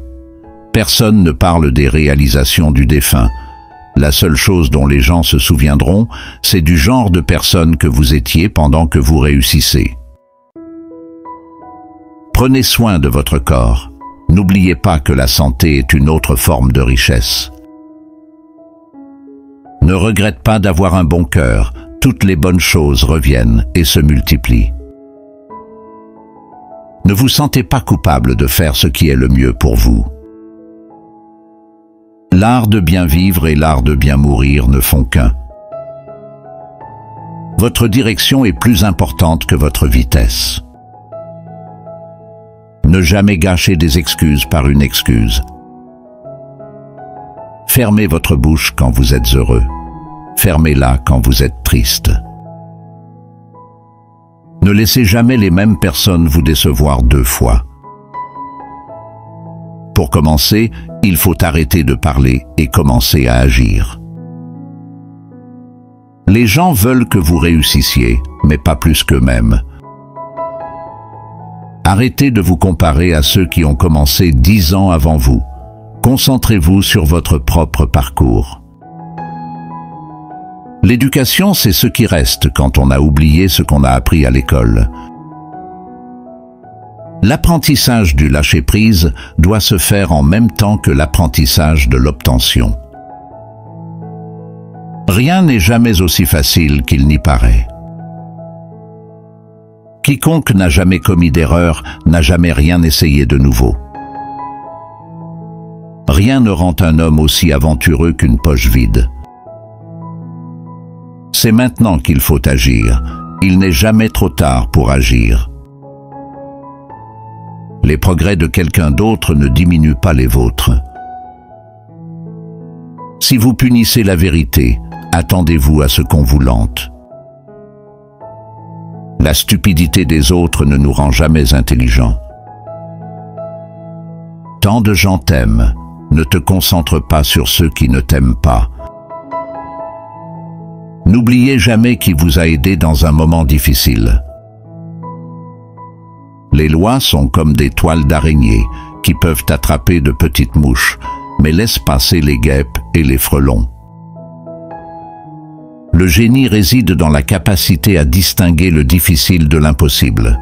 Personne ne parle des réalisations du défunt. La seule chose dont les gens se souviendront, c'est du genre de personne que vous étiez pendant que vous réussissez. Prenez soin de votre corps. N'oubliez pas que la santé est une autre forme de richesse. Ne regrette pas d'avoir un bon cœur. Toutes les bonnes choses reviennent et se multiplient. Ne vous sentez pas coupable de faire ce qui est le mieux pour vous. L'art de bien vivre et l'art de bien mourir ne font qu'un. Votre direction est plus importante que votre vitesse. Ne jamais gâcher des excuses par une excuse. Fermez votre bouche quand vous êtes heureux. Fermez-la quand vous êtes triste. Ne laissez jamais les mêmes personnes vous décevoir 2 fois. Pour commencer, il faut arrêter de parler et commencer à agir. Les gens veulent que vous réussissiez, mais pas plus qu'eux-mêmes. Arrêtez de vous comparer à ceux qui ont commencé 10 ans avant vous. Concentrez-vous sur votre propre parcours. L'éducation, c'est ce qui reste quand on a oublié ce qu'on a appris à l'école. L'apprentissage du lâcher-prise doit se faire en même temps que l'apprentissage de l'obtention. Rien n'est jamais aussi facile qu'il n'y paraît. Quiconque n'a jamais commis d'erreur n'a jamais rien essayé de nouveau. Rien ne rend un homme aussi aventureux qu'une poche vide. C'est maintenant qu'il faut agir. Il n'est jamais trop tard pour agir. Les progrès de quelqu'un d'autre ne diminuent pas les vôtres. Si vous punissez la vérité, attendez-vous à ce qu'on vous lente. La stupidité des autres ne nous rend jamais intelligents. Tant de gens t'aiment, ne te concentre pas sur ceux qui ne t'aiment pas. N'oubliez jamais qui vous a aidé dans un moment difficile. Les lois sont comme des toiles d'araignée qui peuvent attraper de petites mouches, mais laissent passer les guêpes et les frelons. Le génie réside dans la capacité à distinguer le difficile de l'impossible.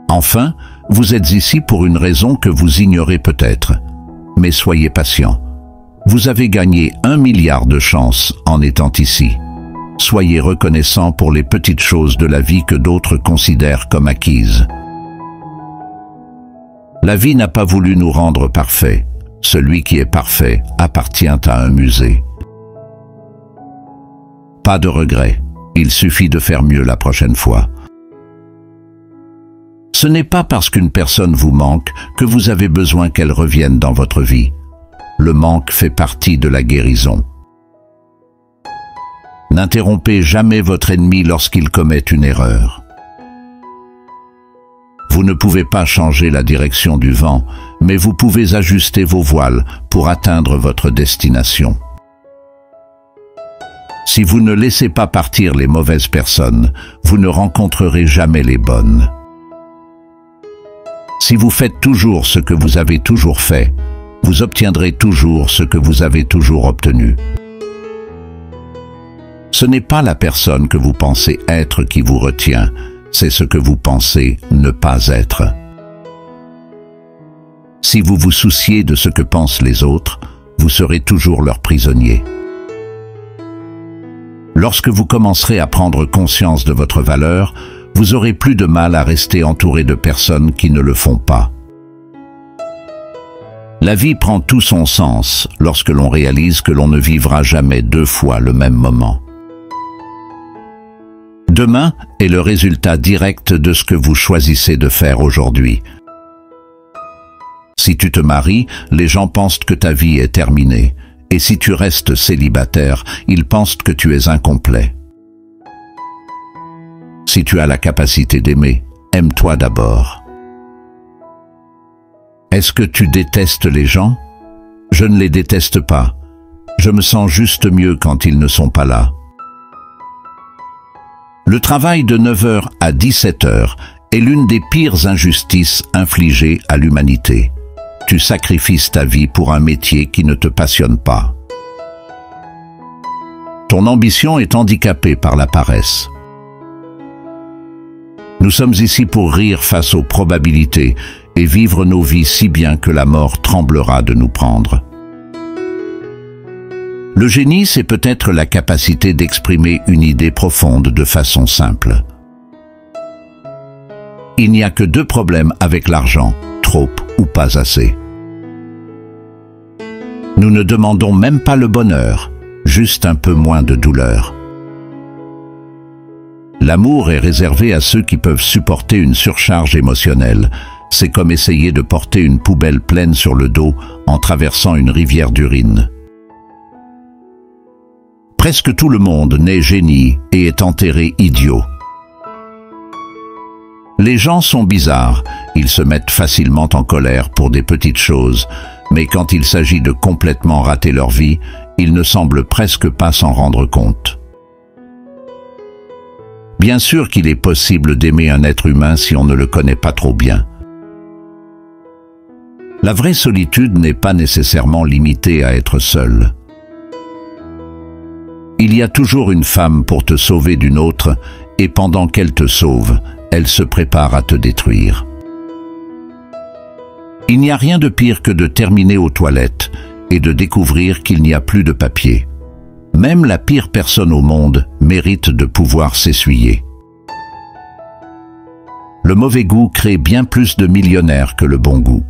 Enfin, vous êtes ici pour une raison que vous ignorez peut-être. Mais soyez patient. Vous avez gagné 1 milliard de chances en étant ici. Soyez reconnaissant pour les petites choses de la vie que d'autres considèrent comme acquises. La vie n'a pas voulu nous rendre parfaits. Celui qui est parfait appartient à un musée. Pas de regret, il suffit de faire mieux la prochaine fois. Ce n'est pas parce qu'une personne vous manque que vous avez besoin qu'elle revienne dans votre vie. Le manque fait partie de la guérison. N'interrompez jamais votre ennemi lorsqu'il commet une erreur. Vous ne pouvez pas changer la direction du vent, mais vous pouvez ajuster vos voiles pour atteindre votre destination. Si vous ne laissez pas partir les mauvaises personnes, vous ne rencontrerez jamais les bonnes. Si vous faites toujours ce que vous avez toujours fait, vous obtiendrez toujours ce que vous avez toujours obtenu. Ce n'est pas la personne que vous pensez être qui vous retient, c'est ce que vous pensez ne pas être. Si vous vous souciez de ce que pensent les autres, vous serez toujours leur prisonnier. Lorsque vous commencerez à prendre conscience de votre valeur, vous aurez plus de mal à rester entouré de personnes qui ne le font pas. La vie prend tout son sens lorsque l'on réalise que l'on ne vivra jamais 2 fois le même moment. Demain est le résultat direct de ce que vous choisissez de faire aujourd'hui. Si tu te maries, les gens pensent que ta vie est terminée. Et si tu restes célibataire, ils pensent que tu es incomplet. Si tu as la capacité d'aimer, aime-toi d'abord. Est-ce que tu détestes les gens? Je ne les déteste pas. Je me sens juste mieux quand ils ne sont pas là. Le travail de 9h à 17h est l'une des pires injustices infligées à l'humanité. Tu sacrifies ta vie pour un métier qui ne te passionne pas. Ton ambition est handicapée par la paresse. Nous sommes ici pour rire face aux probabilités et vivre nos vies si bien que la mort tremblera de nous prendre. Le génie, c'est peut-être la capacité d'exprimer une idée profonde de façon simple. Il n'y a que 2 problèmes avec l'argent, trop ou pas assez. Nous ne demandons même pas le bonheur, juste un peu moins de douleur. L'amour est réservé à ceux qui peuvent supporter une surcharge émotionnelle. C'est comme essayer de porter une poubelle pleine sur le dos en traversant une rivière d'urine. Presque tout le monde naît génie et est enterré idiot. Les gens sont bizarres, ils se mettent facilement en colère pour des petites choses, mais quand il s'agit de complètement rater leur vie, il ne semble presque pas s'en rendre compte. Bien sûr qu'il est possible d'aimer un être humain si on ne le connaît pas trop bien. La vraie solitude n'est pas nécessairement limitée à être seul. Il y a toujours une femme pour te sauver d'une autre, et pendant qu'elle te sauve, elle se prépare à te détruire. Il n'y a rien de pire que de terminer aux toilettes et de découvrir qu'il n'y a plus de papier. Même la pire personne au monde mérite de pouvoir s'essuyer. Le mauvais goût crée bien plus de millionnaires que le bon goût.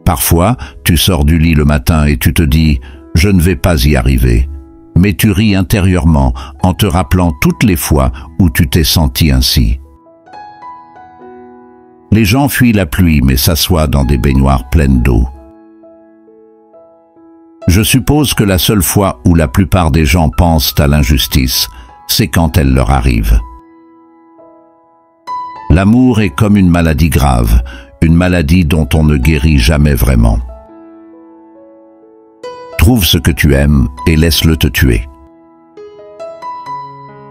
Parfois, tu sors du lit le matin et tu te dis « je ne vais pas y arriver ». Mais tu ris intérieurement en te rappelant toutes les fois où tu t'es senti ainsi. Les gens fuient la pluie mais s'assoient dans des baignoires pleines d'eau. Je suppose que la seule fois où la plupart des gens pensent à l'injustice, c'est quand elle leur arrive. L'amour est comme une maladie grave, une maladie dont on ne guérit jamais vraiment. Trouve ce que tu aimes et laisse-le te tuer.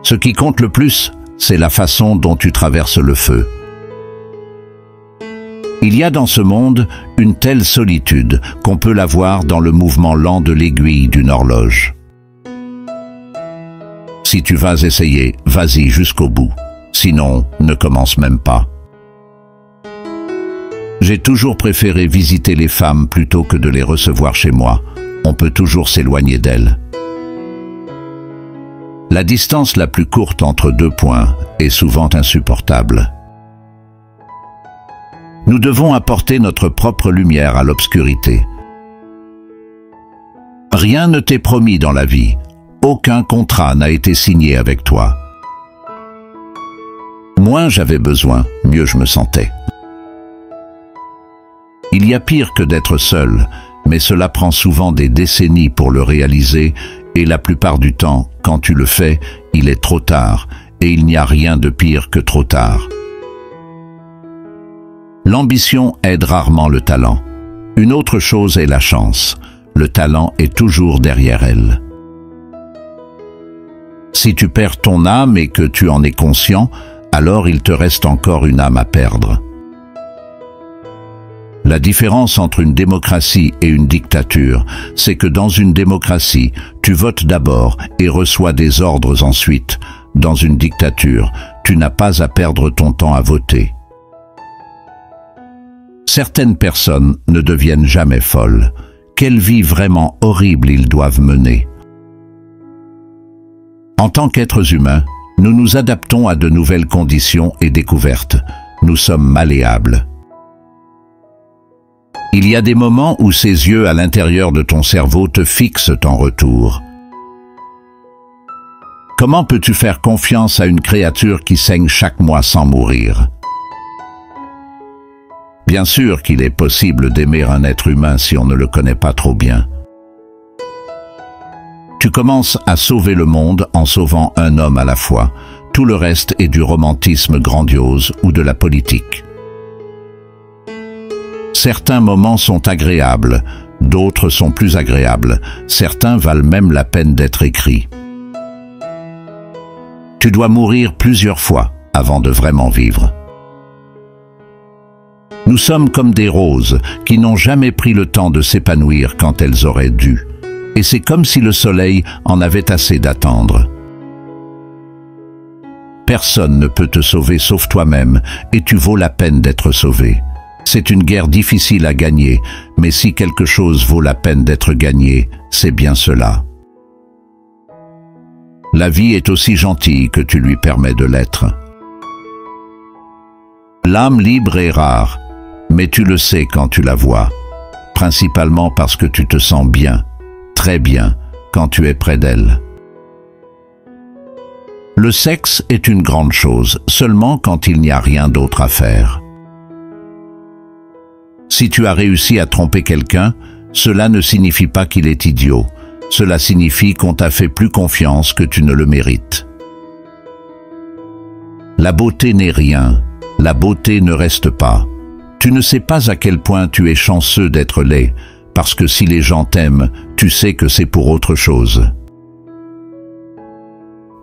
Ce qui compte le plus, c'est la façon dont tu traverses le feu. Il y a dans ce monde une telle solitude qu'on peut la voir dans le mouvement lent de l'aiguille d'une horloge. Si tu vas essayer, vas-y jusqu'au bout. Sinon, ne commence même pas. J'ai toujours préféré visiter les femmes plutôt que de les recevoir chez moi. On peut toujours s'éloigner d'elles. La distance la plus courte entre deux points est souvent insupportable. Nous devons apporter notre propre lumière à l'obscurité. Rien ne t'est promis dans la vie. Aucun contrat n'a été signé avec toi. Moins j'avais besoin, mieux je me sentais. Il y a pire que d'être seul, mais cela prend souvent des décennies pour le réaliser, et la plupart du temps, quand tu le fais, il est trop tard, et il n'y a rien de pire que trop tard. L'ambition aide rarement le talent. Une autre chose est la chance. Le talent est toujours derrière elle. Si tu perds ton âme et que tu en es conscient, alors il te reste encore une âme à perdre. La différence entre une démocratie et une dictature, c'est que dans une démocratie, tu votes d'abord et reçois des ordres ensuite. Dans une dictature, tu n'as pas à perdre ton temps à voter. Certaines personnes ne deviennent jamais folles. Quelle vie vraiment horrible ils doivent mener. En tant qu'êtres humains, nous nous adaptons à de nouvelles conditions et découvertes. Nous sommes malléables. Il y a des moments où ces yeux à l'intérieur de ton cerveau te fixent en retour. Comment peux-tu faire confiance à une créature qui saigne chaque mois sans mourir ? Bien sûr qu'il est possible d'aimer un être humain si on ne le connaît pas trop bien. Tu commences à sauver le monde en sauvant un homme à la fois. Tout le reste est du romantisme grandiose ou de la politique. Certains moments sont agréables, d'autres sont plus agréables. Certains valent même la peine d'être écrits. Tu dois mourir plusieurs fois avant de vraiment vivre. Nous sommes comme des roses qui n'ont jamais pris le temps de s'épanouir quand elles auraient dû. Et c'est comme si le soleil en avait assez d'attendre. Personne ne peut te sauver sauf toi-même, et tu vaux la peine d'être sauvé. C'est une guerre difficile à gagner, mais si quelque chose vaut la peine d'être gagné, c'est bien cela. La vie est aussi gentille que tu lui permets de l'être. L'âme libre est rare, mais tu le sais quand tu la vois, principalement parce que tu te sens bien, très bien, quand tu es près d'elle. Le sexe est une grande chose, seulement quand il n'y a rien d'autre à faire. Si tu as réussi à tromper quelqu'un, cela ne signifie pas qu'il est idiot. Cela signifie qu'on t'a fait plus confiance que tu ne le mérites. La beauté n'est rien. La beauté ne reste pas. Tu ne sais pas à quel point tu es chanceux d'être laid, parce que si les gens t'aiment, tu sais que c'est pour autre chose.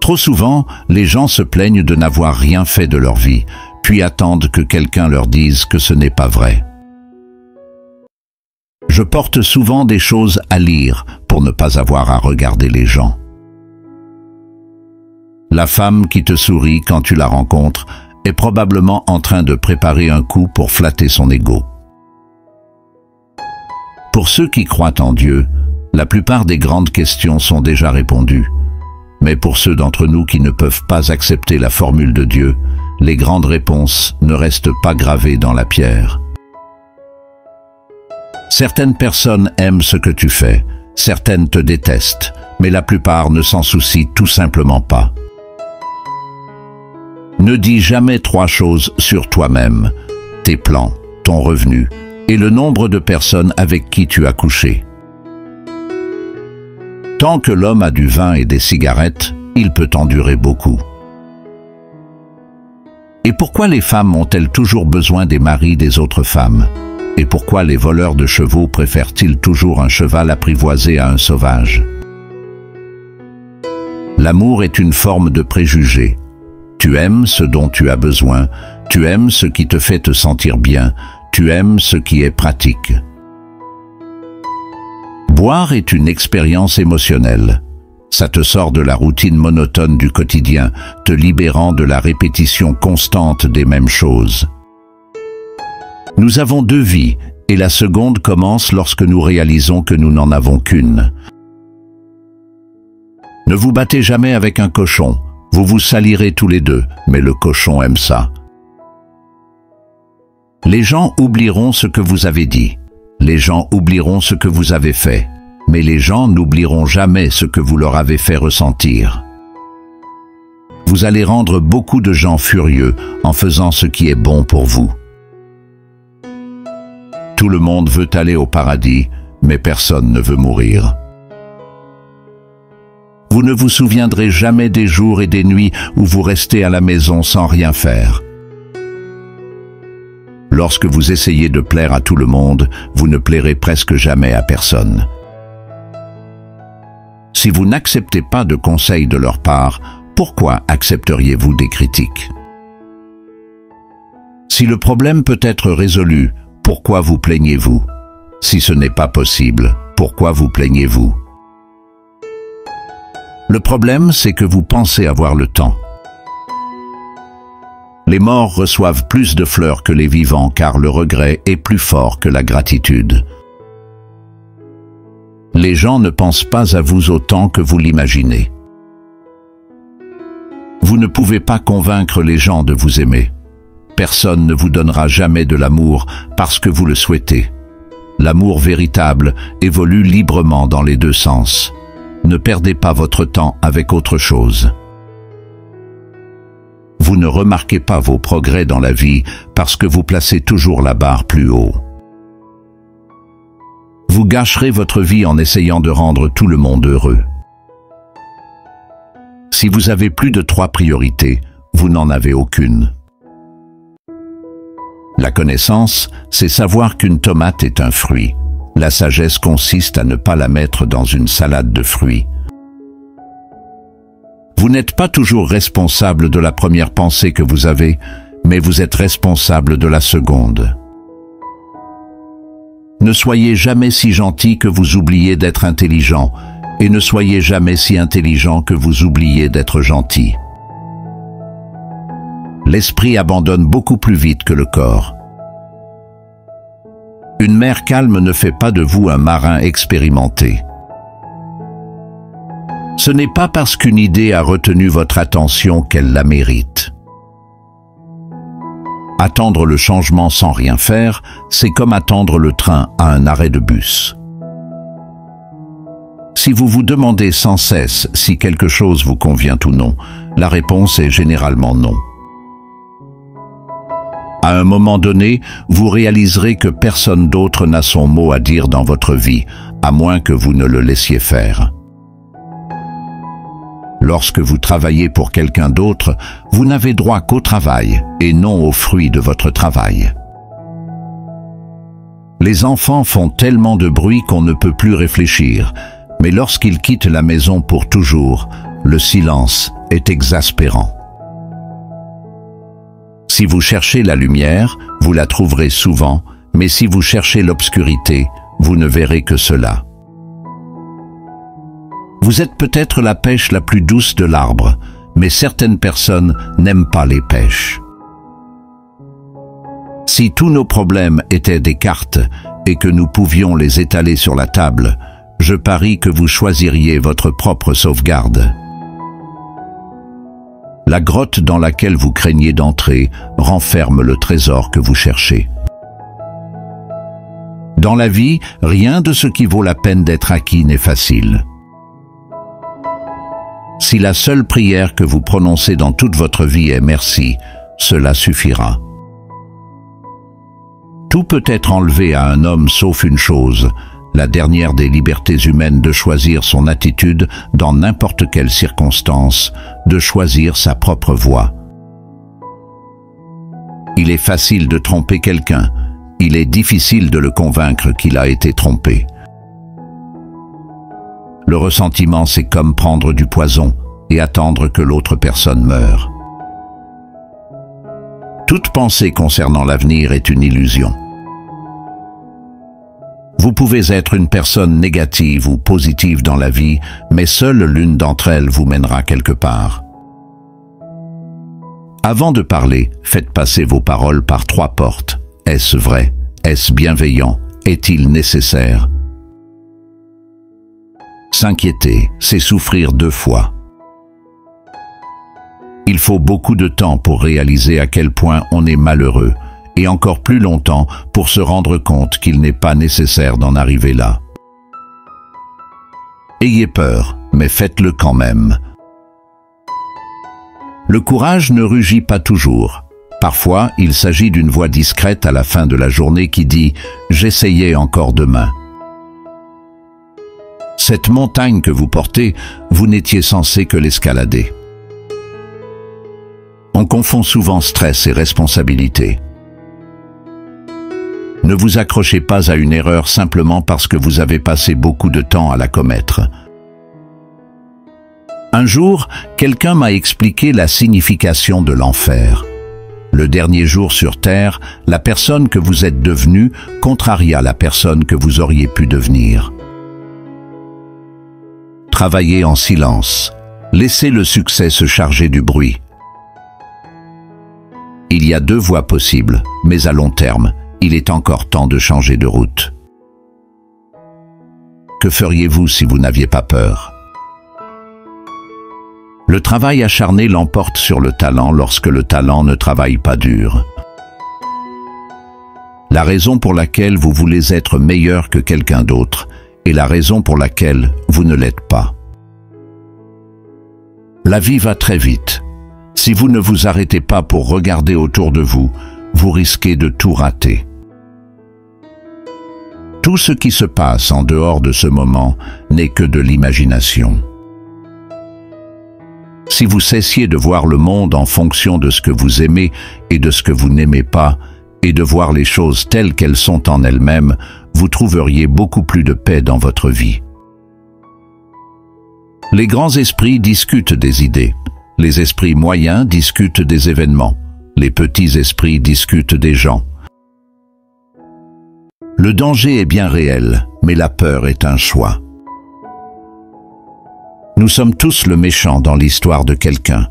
Trop souvent, les gens se plaignent de n'avoir rien fait de leur vie, puis attendent que quelqu'un leur dise que ce n'est pas vrai. Je porte souvent des choses à lire pour ne pas avoir à regarder les gens. La femme qui te sourit quand tu la rencontres est probablement en train de préparer un coup pour flatter son ego. Pour ceux qui croient en Dieu, la plupart des grandes questions sont déjà répondues. Mais pour ceux d'entre nous qui ne peuvent pas accepter la formule de Dieu, les grandes réponses ne restent pas gravées dans la pierre. Certaines personnes aiment ce que tu fais, certaines te détestent, mais la plupart ne s'en soucient tout simplement pas. Ne dis jamais 3 choses sur toi-même, tes plans, ton revenu et le nombre de personnes avec qui tu as couché. Tant que l'homme a du vin et des cigarettes, il peut endurer beaucoup. Et pourquoi les femmes ont-elles toujours besoin des maris des autres femmes? Et pourquoi les voleurs de chevaux préfèrent-ils toujours un cheval apprivoisé à un sauvage? L'amour est une forme de préjugé. Tu aimes ce dont tu as besoin, tu aimes ce qui te fait te sentir bien, tu aimes ce qui est pratique. Boire est une expérience émotionnelle. Ça te sort de la routine monotone du quotidien, te libérant de la répétition constante des mêmes choses. Nous avons 2 vies, et la seconde commence lorsque nous réalisons que nous n'en avons qu'une. Ne vous battez jamais avec un cochon, vous vous salirez tous les deux, mais le cochon aime ça. Les gens oublieront ce que vous avez dit, les gens oublieront ce que vous avez fait, mais les gens n'oublieront jamais ce que vous leur avez fait ressentir. Vous allez rendre beaucoup de gens furieux en faisant ce qui est bon pour vous. Tout le monde veut aller au paradis, mais personne ne veut mourir. Vous ne vous souviendrez jamais des jours et des nuits où vous restez à la maison sans rien faire. Lorsque vous essayez de plaire à tout le monde, vous ne plairez presque jamais à personne. Si vous n'acceptez pas de conseils de leur part, pourquoi accepteriez-vous des critiques? Si le problème peut être résolu, pourquoi vous plaignez-vous? Si ce n'est pas possible, pourquoi vous plaignez-vous? Le problème, c'est que vous pensez avoir le temps. Les morts reçoivent plus de fleurs que les vivants car le regret est plus fort que la gratitude. Les gens ne pensent pas à vous autant que vous l'imaginez. Vous ne pouvez pas convaincre les gens de vous aimer. Personne ne vous donnera jamais de l'amour parce que vous le souhaitez. L'amour véritable évolue librement dans les 2 sens. Ne perdez pas votre temps avec autre chose. Vous ne remarquez pas vos progrès dans la vie parce que vous placez toujours la barre plus haut. Vous gâcherez votre vie en essayant de rendre tout le monde heureux. Si vous avez plus de 3 priorités, vous n'en avez aucune. La connaissance, c'est savoir qu'une tomate est un fruit. La sagesse consiste à ne pas la mettre dans une salade de fruits. Vous n'êtes pas toujours responsable de la première pensée que vous avez, mais vous êtes responsable de la seconde. Ne soyez jamais si gentil que vous oubliez d'être intelligent, et ne soyez jamais si intelligent que vous oubliez d'être gentil. L'esprit abandonne beaucoup plus vite que le corps. Une mer calme ne fait pas de vous un marin expérimenté. Ce n'est pas parce qu'une idée a retenu votre attention qu'elle la mérite. Attendre le changement sans rien faire, c'est comme attendre le train à un arrêt de bus. Si vous vous demandez sans cesse si quelque chose vous convient ou non, la réponse est généralement non. À un moment donné, vous réaliserez que personne d'autre n'a son mot à dire dans votre vie, à moins que vous ne le laissiez faire. Lorsque vous travaillez pour quelqu'un d'autre, vous n'avez droit qu'au travail et non aux fruits de votre travail. Les enfants font tellement de bruit qu'on ne peut plus réfléchir, mais lorsqu'ils quittent la maison pour toujours, le silence est exaspérant. Si vous cherchez la lumière, vous la trouverez souvent, mais si vous cherchez l'obscurité, vous ne verrez que cela. Vous êtes peut-être la pêche la plus douce de l'arbre, mais certaines personnes n'aiment pas les pêches. Si tous nos problèmes étaient des cartes et que nous pouvions les étaler sur la table, je parie que vous choisiriez votre propre sauvegarde. La grotte dans laquelle vous craignez d'entrer renferme le trésor que vous cherchez. Dans la vie, rien de ce qui vaut la peine d'être acquis n'est facile. Si la seule prière que vous prononcez dans toute votre vie est merci, cela suffira. Tout peut être enlevé à un homme sauf une chose, la dernière des libertés humaines de choisir son attitude dans n'importe quelle circonstance, de choisir sa propre voie. Il est facile de tromper quelqu'un, il est difficile de le convaincre qu'il a été trompé. Le ressentiment, c'est comme prendre du poison et attendre que l'autre personne meure. Toute pensée concernant l'avenir est une illusion. Vous pouvez être une personne négative ou positive dans la vie, mais seule l'une d'entre elles vous mènera quelque part. Avant de parler, faites passer vos paroles par 3 portes. Est-ce vrai? Est-ce bienveillant? Est-il nécessaire? S'inquiéter, c'est souffrir 2 fois. Il faut beaucoup de temps pour réaliser à quel point on est malheureux, et encore plus longtemps pour se rendre compte qu'il n'est pas nécessaire d'en arriver là. Ayez peur, mais faites-le quand même. Le courage ne rugit pas toujours. Parfois, il s'agit d'une voix discrète à la fin de la journée qui dit « J'essayais encore demain ». Cette montagne que vous portez, vous n'étiez censé que l'escalader. On confond souvent stress et responsabilité. Ne vous accrochez pas à une erreur simplement parce que vous avez passé beaucoup de temps à la commettre. Un jour, quelqu'un m'a expliqué la signification de l'enfer. Le dernier jour sur Terre, la personne que vous êtes devenue contraria la personne que vous auriez pu devenir. Travaillez en silence. Laissez le succès se charger du bruit. Il y a 2 voies possibles, mais à long terme, il est encore temps de changer de route. Que feriez-vous si vous n'aviez pas peur? Le travail acharné l'emporte sur le talent lorsque le talent ne travaille pas dur. La raison pour laquelle vous voulez être meilleur que quelqu'un d'autre est la raison pour laquelle vous ne l'êtes pas. La vie va très vite. Si vous ne vous arrêtez pas pour regarder autour de vous, vous risquez de tout rater. Tout ce qui se passe en dehors de ce moment n'est que de l'imagination. Si vous cessiez de voir le monde en fonction de ce que vous aimez et de ce que vous n'aimez pas, et de voir les choses telles qu'elles sont en elles-mêmes, vous trouveriez beaucoup plus de paix dans votre vie. Les grands esprits discutent des idées. Les esprits moyens discutent des événements. Les petits esprits discutent des gens. Le danger est bien réel, mais la peur est un choix. Nous sommes tous le méchant dans l'histoire de quelqu'un.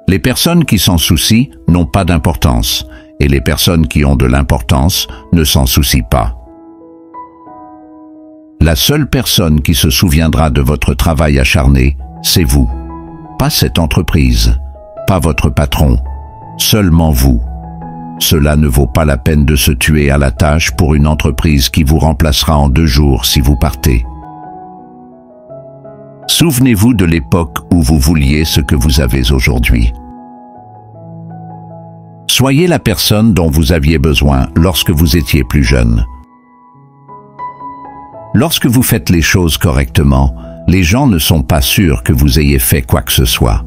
Les personnes qui s'en soucient n'ont pas d'importance, et les personnes qui ont de l'importance ne s'en soucient pas. La seule personne qui se souviendra de votre travail acharné, c'est vous. Pas cette entreprise, pas votre patron, seulement vous. Cela ne vaut pas la peine de se tuer à la tâche pour une entreprise qui vous remplacera en 2 jours si vous partez. Souvenez-vous de l'époque où vous vouliez ce que vous avez aujourd'hui. Soyez la personne dont vous aviez besoin lorsque vous étiez plus jeune. Lorsque vous faites les choses correctement, les gens ne sont pas sûrs que vous ayez fait quoi que ce soit.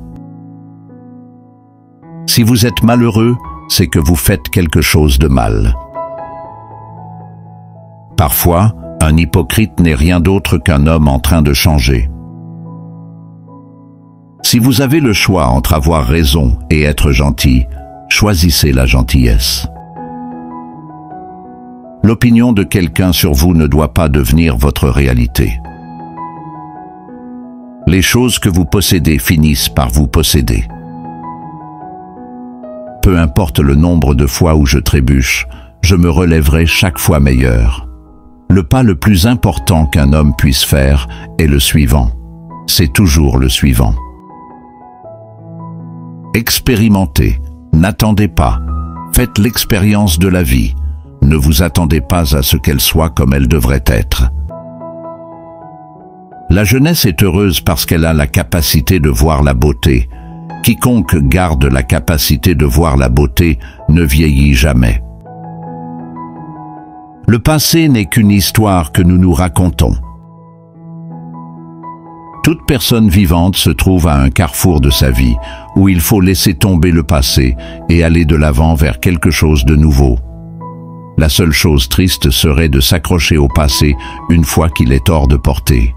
Si vous êtes malheureux, c'est que vous faites quelque chose de mal. Parfois, un hypocrite n'est rien d'autre qu'un homme en train de changer. Si vous avez le choix entre avoir raison et être gentil, choisissez la gentillesse. L'opinion de quelqu'un sur vous ne doit pas devenir votre réalité. Les choses que vous possédez finissent par vous posséder. Peu importe le nombre de fois où je trébuche, je me relèverai chaque fois meilleur. Le pas le plus important qu'un homme puisse faire est le suivant. C'est toujours le suivant. Expérimentez, n'attendez pas, faites l'expérience de la vie. Ne vous attendez pas à ce qu'elle soit comme elle devrait être. La jeunesse est heureuse parce qu'elle a la capacité de voir la beauté. Quiconque garde la capacité de voir la beauté ne vieillit jamais. Le passé n'est qu'une histoire que nous nous racontons. Toute personne vivante se trouve à un carrefour de sa vie où il faut laisser tomber le passé et aller de l'avant vers quelque chose de nouveau. La seule chose triste serait de s'accrocher au passé une fois qu'il est hors de portée.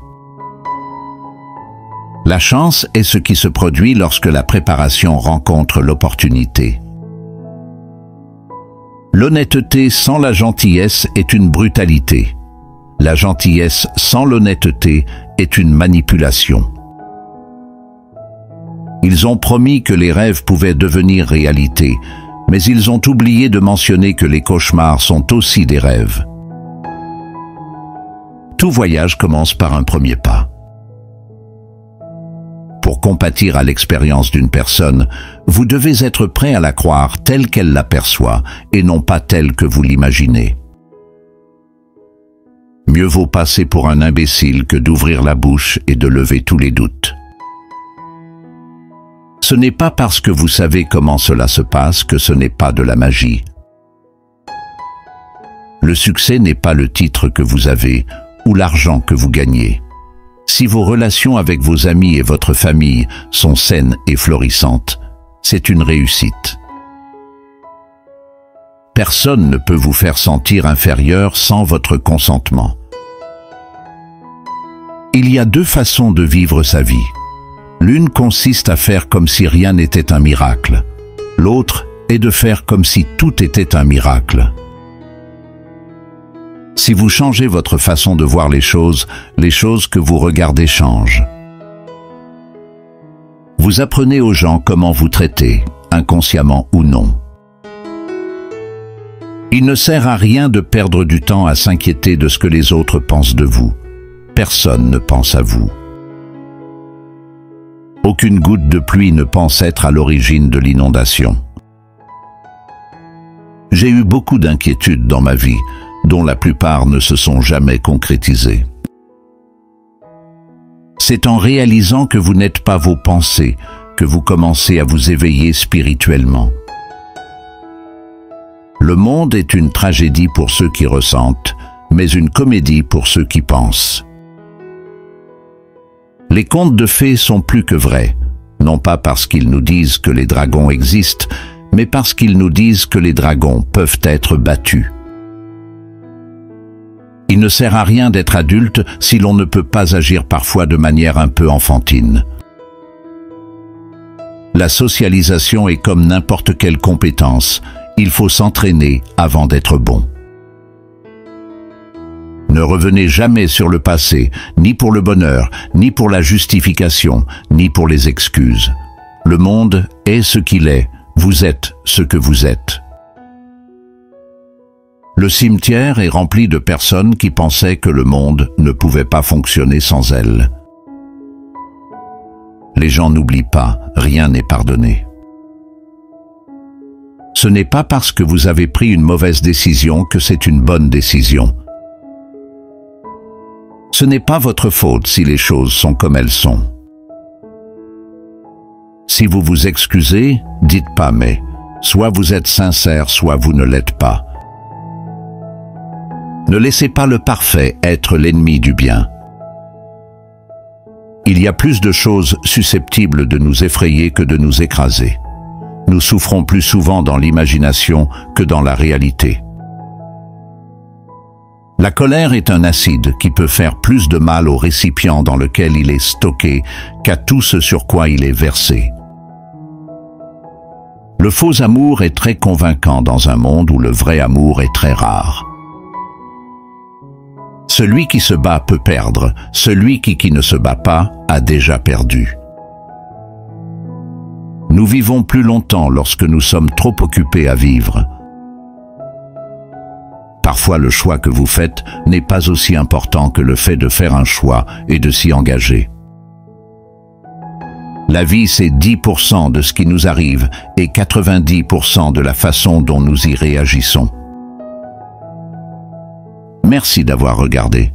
La chance est ce qui se produit lorsque la préparation rencontre l'opportunité. L'honnêteté sans la gentillesse est une brutalité. La gentillesse sans l'honnêteté est une manipulation. Ils ont promis que les rêves pouvaient devenir réalité, mais ils ont oublié de mentionner que les cauchemars sont aussi des rêves. Tout voyage commence par un premier pas. Pour compatir à l'expérience d'une personne, vous devez être prêt à la croire telle qu'elle l'aperçoit et non pas telle que vous l'imaginez. Mieux vaut passer pour un imbécile que d'ouvrir la bouche et de lever tous les doutes. Ce n'est pas parce que vous savez comment cela se passe que ce n'est pas de la magie. Le succès n'est pas le titre que vous avez ou l'argent que vous gagnez. Si vos relations avec vos amis et votre famille sont saines et florissantes, c'est une réussite. Personne ne peut vous faire sentir inférieur sans votre consentement. Il y a deux façons de vivre sa vie. L'une consiste à faire comme si rien n'était un miracle. L'autre est de faire comme si tout était un miracle. Si vous changez votre façon de voir les choses que vous regardez changent. Vous apprenez aux gens comment vous traiter, inconsciemment ou non. Il ne sert à rien de perdre du temps à s'inquiéter de ce que les autres pensent de vous. Personne ne pense à vous. Aucune goutte de pluie ne pense être à l'origine de l'inondation. J'ai eu beaucoup d'inquiétudes dans ma vie, dont la plupart ne se sont jamais concrétisées. C'est en réalisant que vous n'êtes pas vos pensées que vous commencez à vous éveiller spirituellement. Le monde est une tragédie pour ceux qui ressentent, mais une comédie pour ceux qui pensent. Les contes de fées sont plus que vrais, non pas parce qu'ils nous disent que les dragons existent, mais parce qu'ils nous disent que les dragons peuvent être battus. Il ne sert à rien d'être adulte si l'on ne peut pas agir parfois de manière un peu enfantine. La socialisation est comme n'importe quelle compétence, il faut s'entraîner avant d'être bon. Ne revenez jamais sur le passé, ni pour le bonheur, ni pour la justification, ni pour les excuses. Le monde est ce qu'il est, vous êtes ce que vous êtes. Le cimetière est rempli de personnes qui pensaient que le monde ne pouvait pas fonctionner sans elles. Les gens n'oublient pas, rien n'est pardonné. Ce n'est pas parce que vous avez pris une mauvaise décision que c'est une bonne décision. Ce n'est pas votre faute si les choses sont comme elles sont. Si vous vous excusez, dites pas mais. Soit vous êtes sincère, soit vous ne l'êtes pas. Ne laissez pas le parfait être l'ennemi du bien. Il y a plus de choses susceptibles de nous effrayer que de nous écraser. Nous souffrons plus souvent dans l'imagination que dans la réalité. La colère est un acide qui peut faire plus de mal au récipient dans lequel il est stocké qu'à tout ce sur quoi il est versé. Le faux amour est très convaincant dans un monde où le vrai amour est très rare. Celui qui se bat peut perdre, celui qui ne se bat pas a déjà perdu. Nous vivons plus longtemps lorsque nous sommes trop occupés à vivre. Parfois, le choix que vous faites n'est pas aussi important que le fait de faire un choix et de s'y engager. La vie, c'est 10% de ce qui nous arrive et 90% de la façon dont nous y réagissons. Merci d'avoir regardé.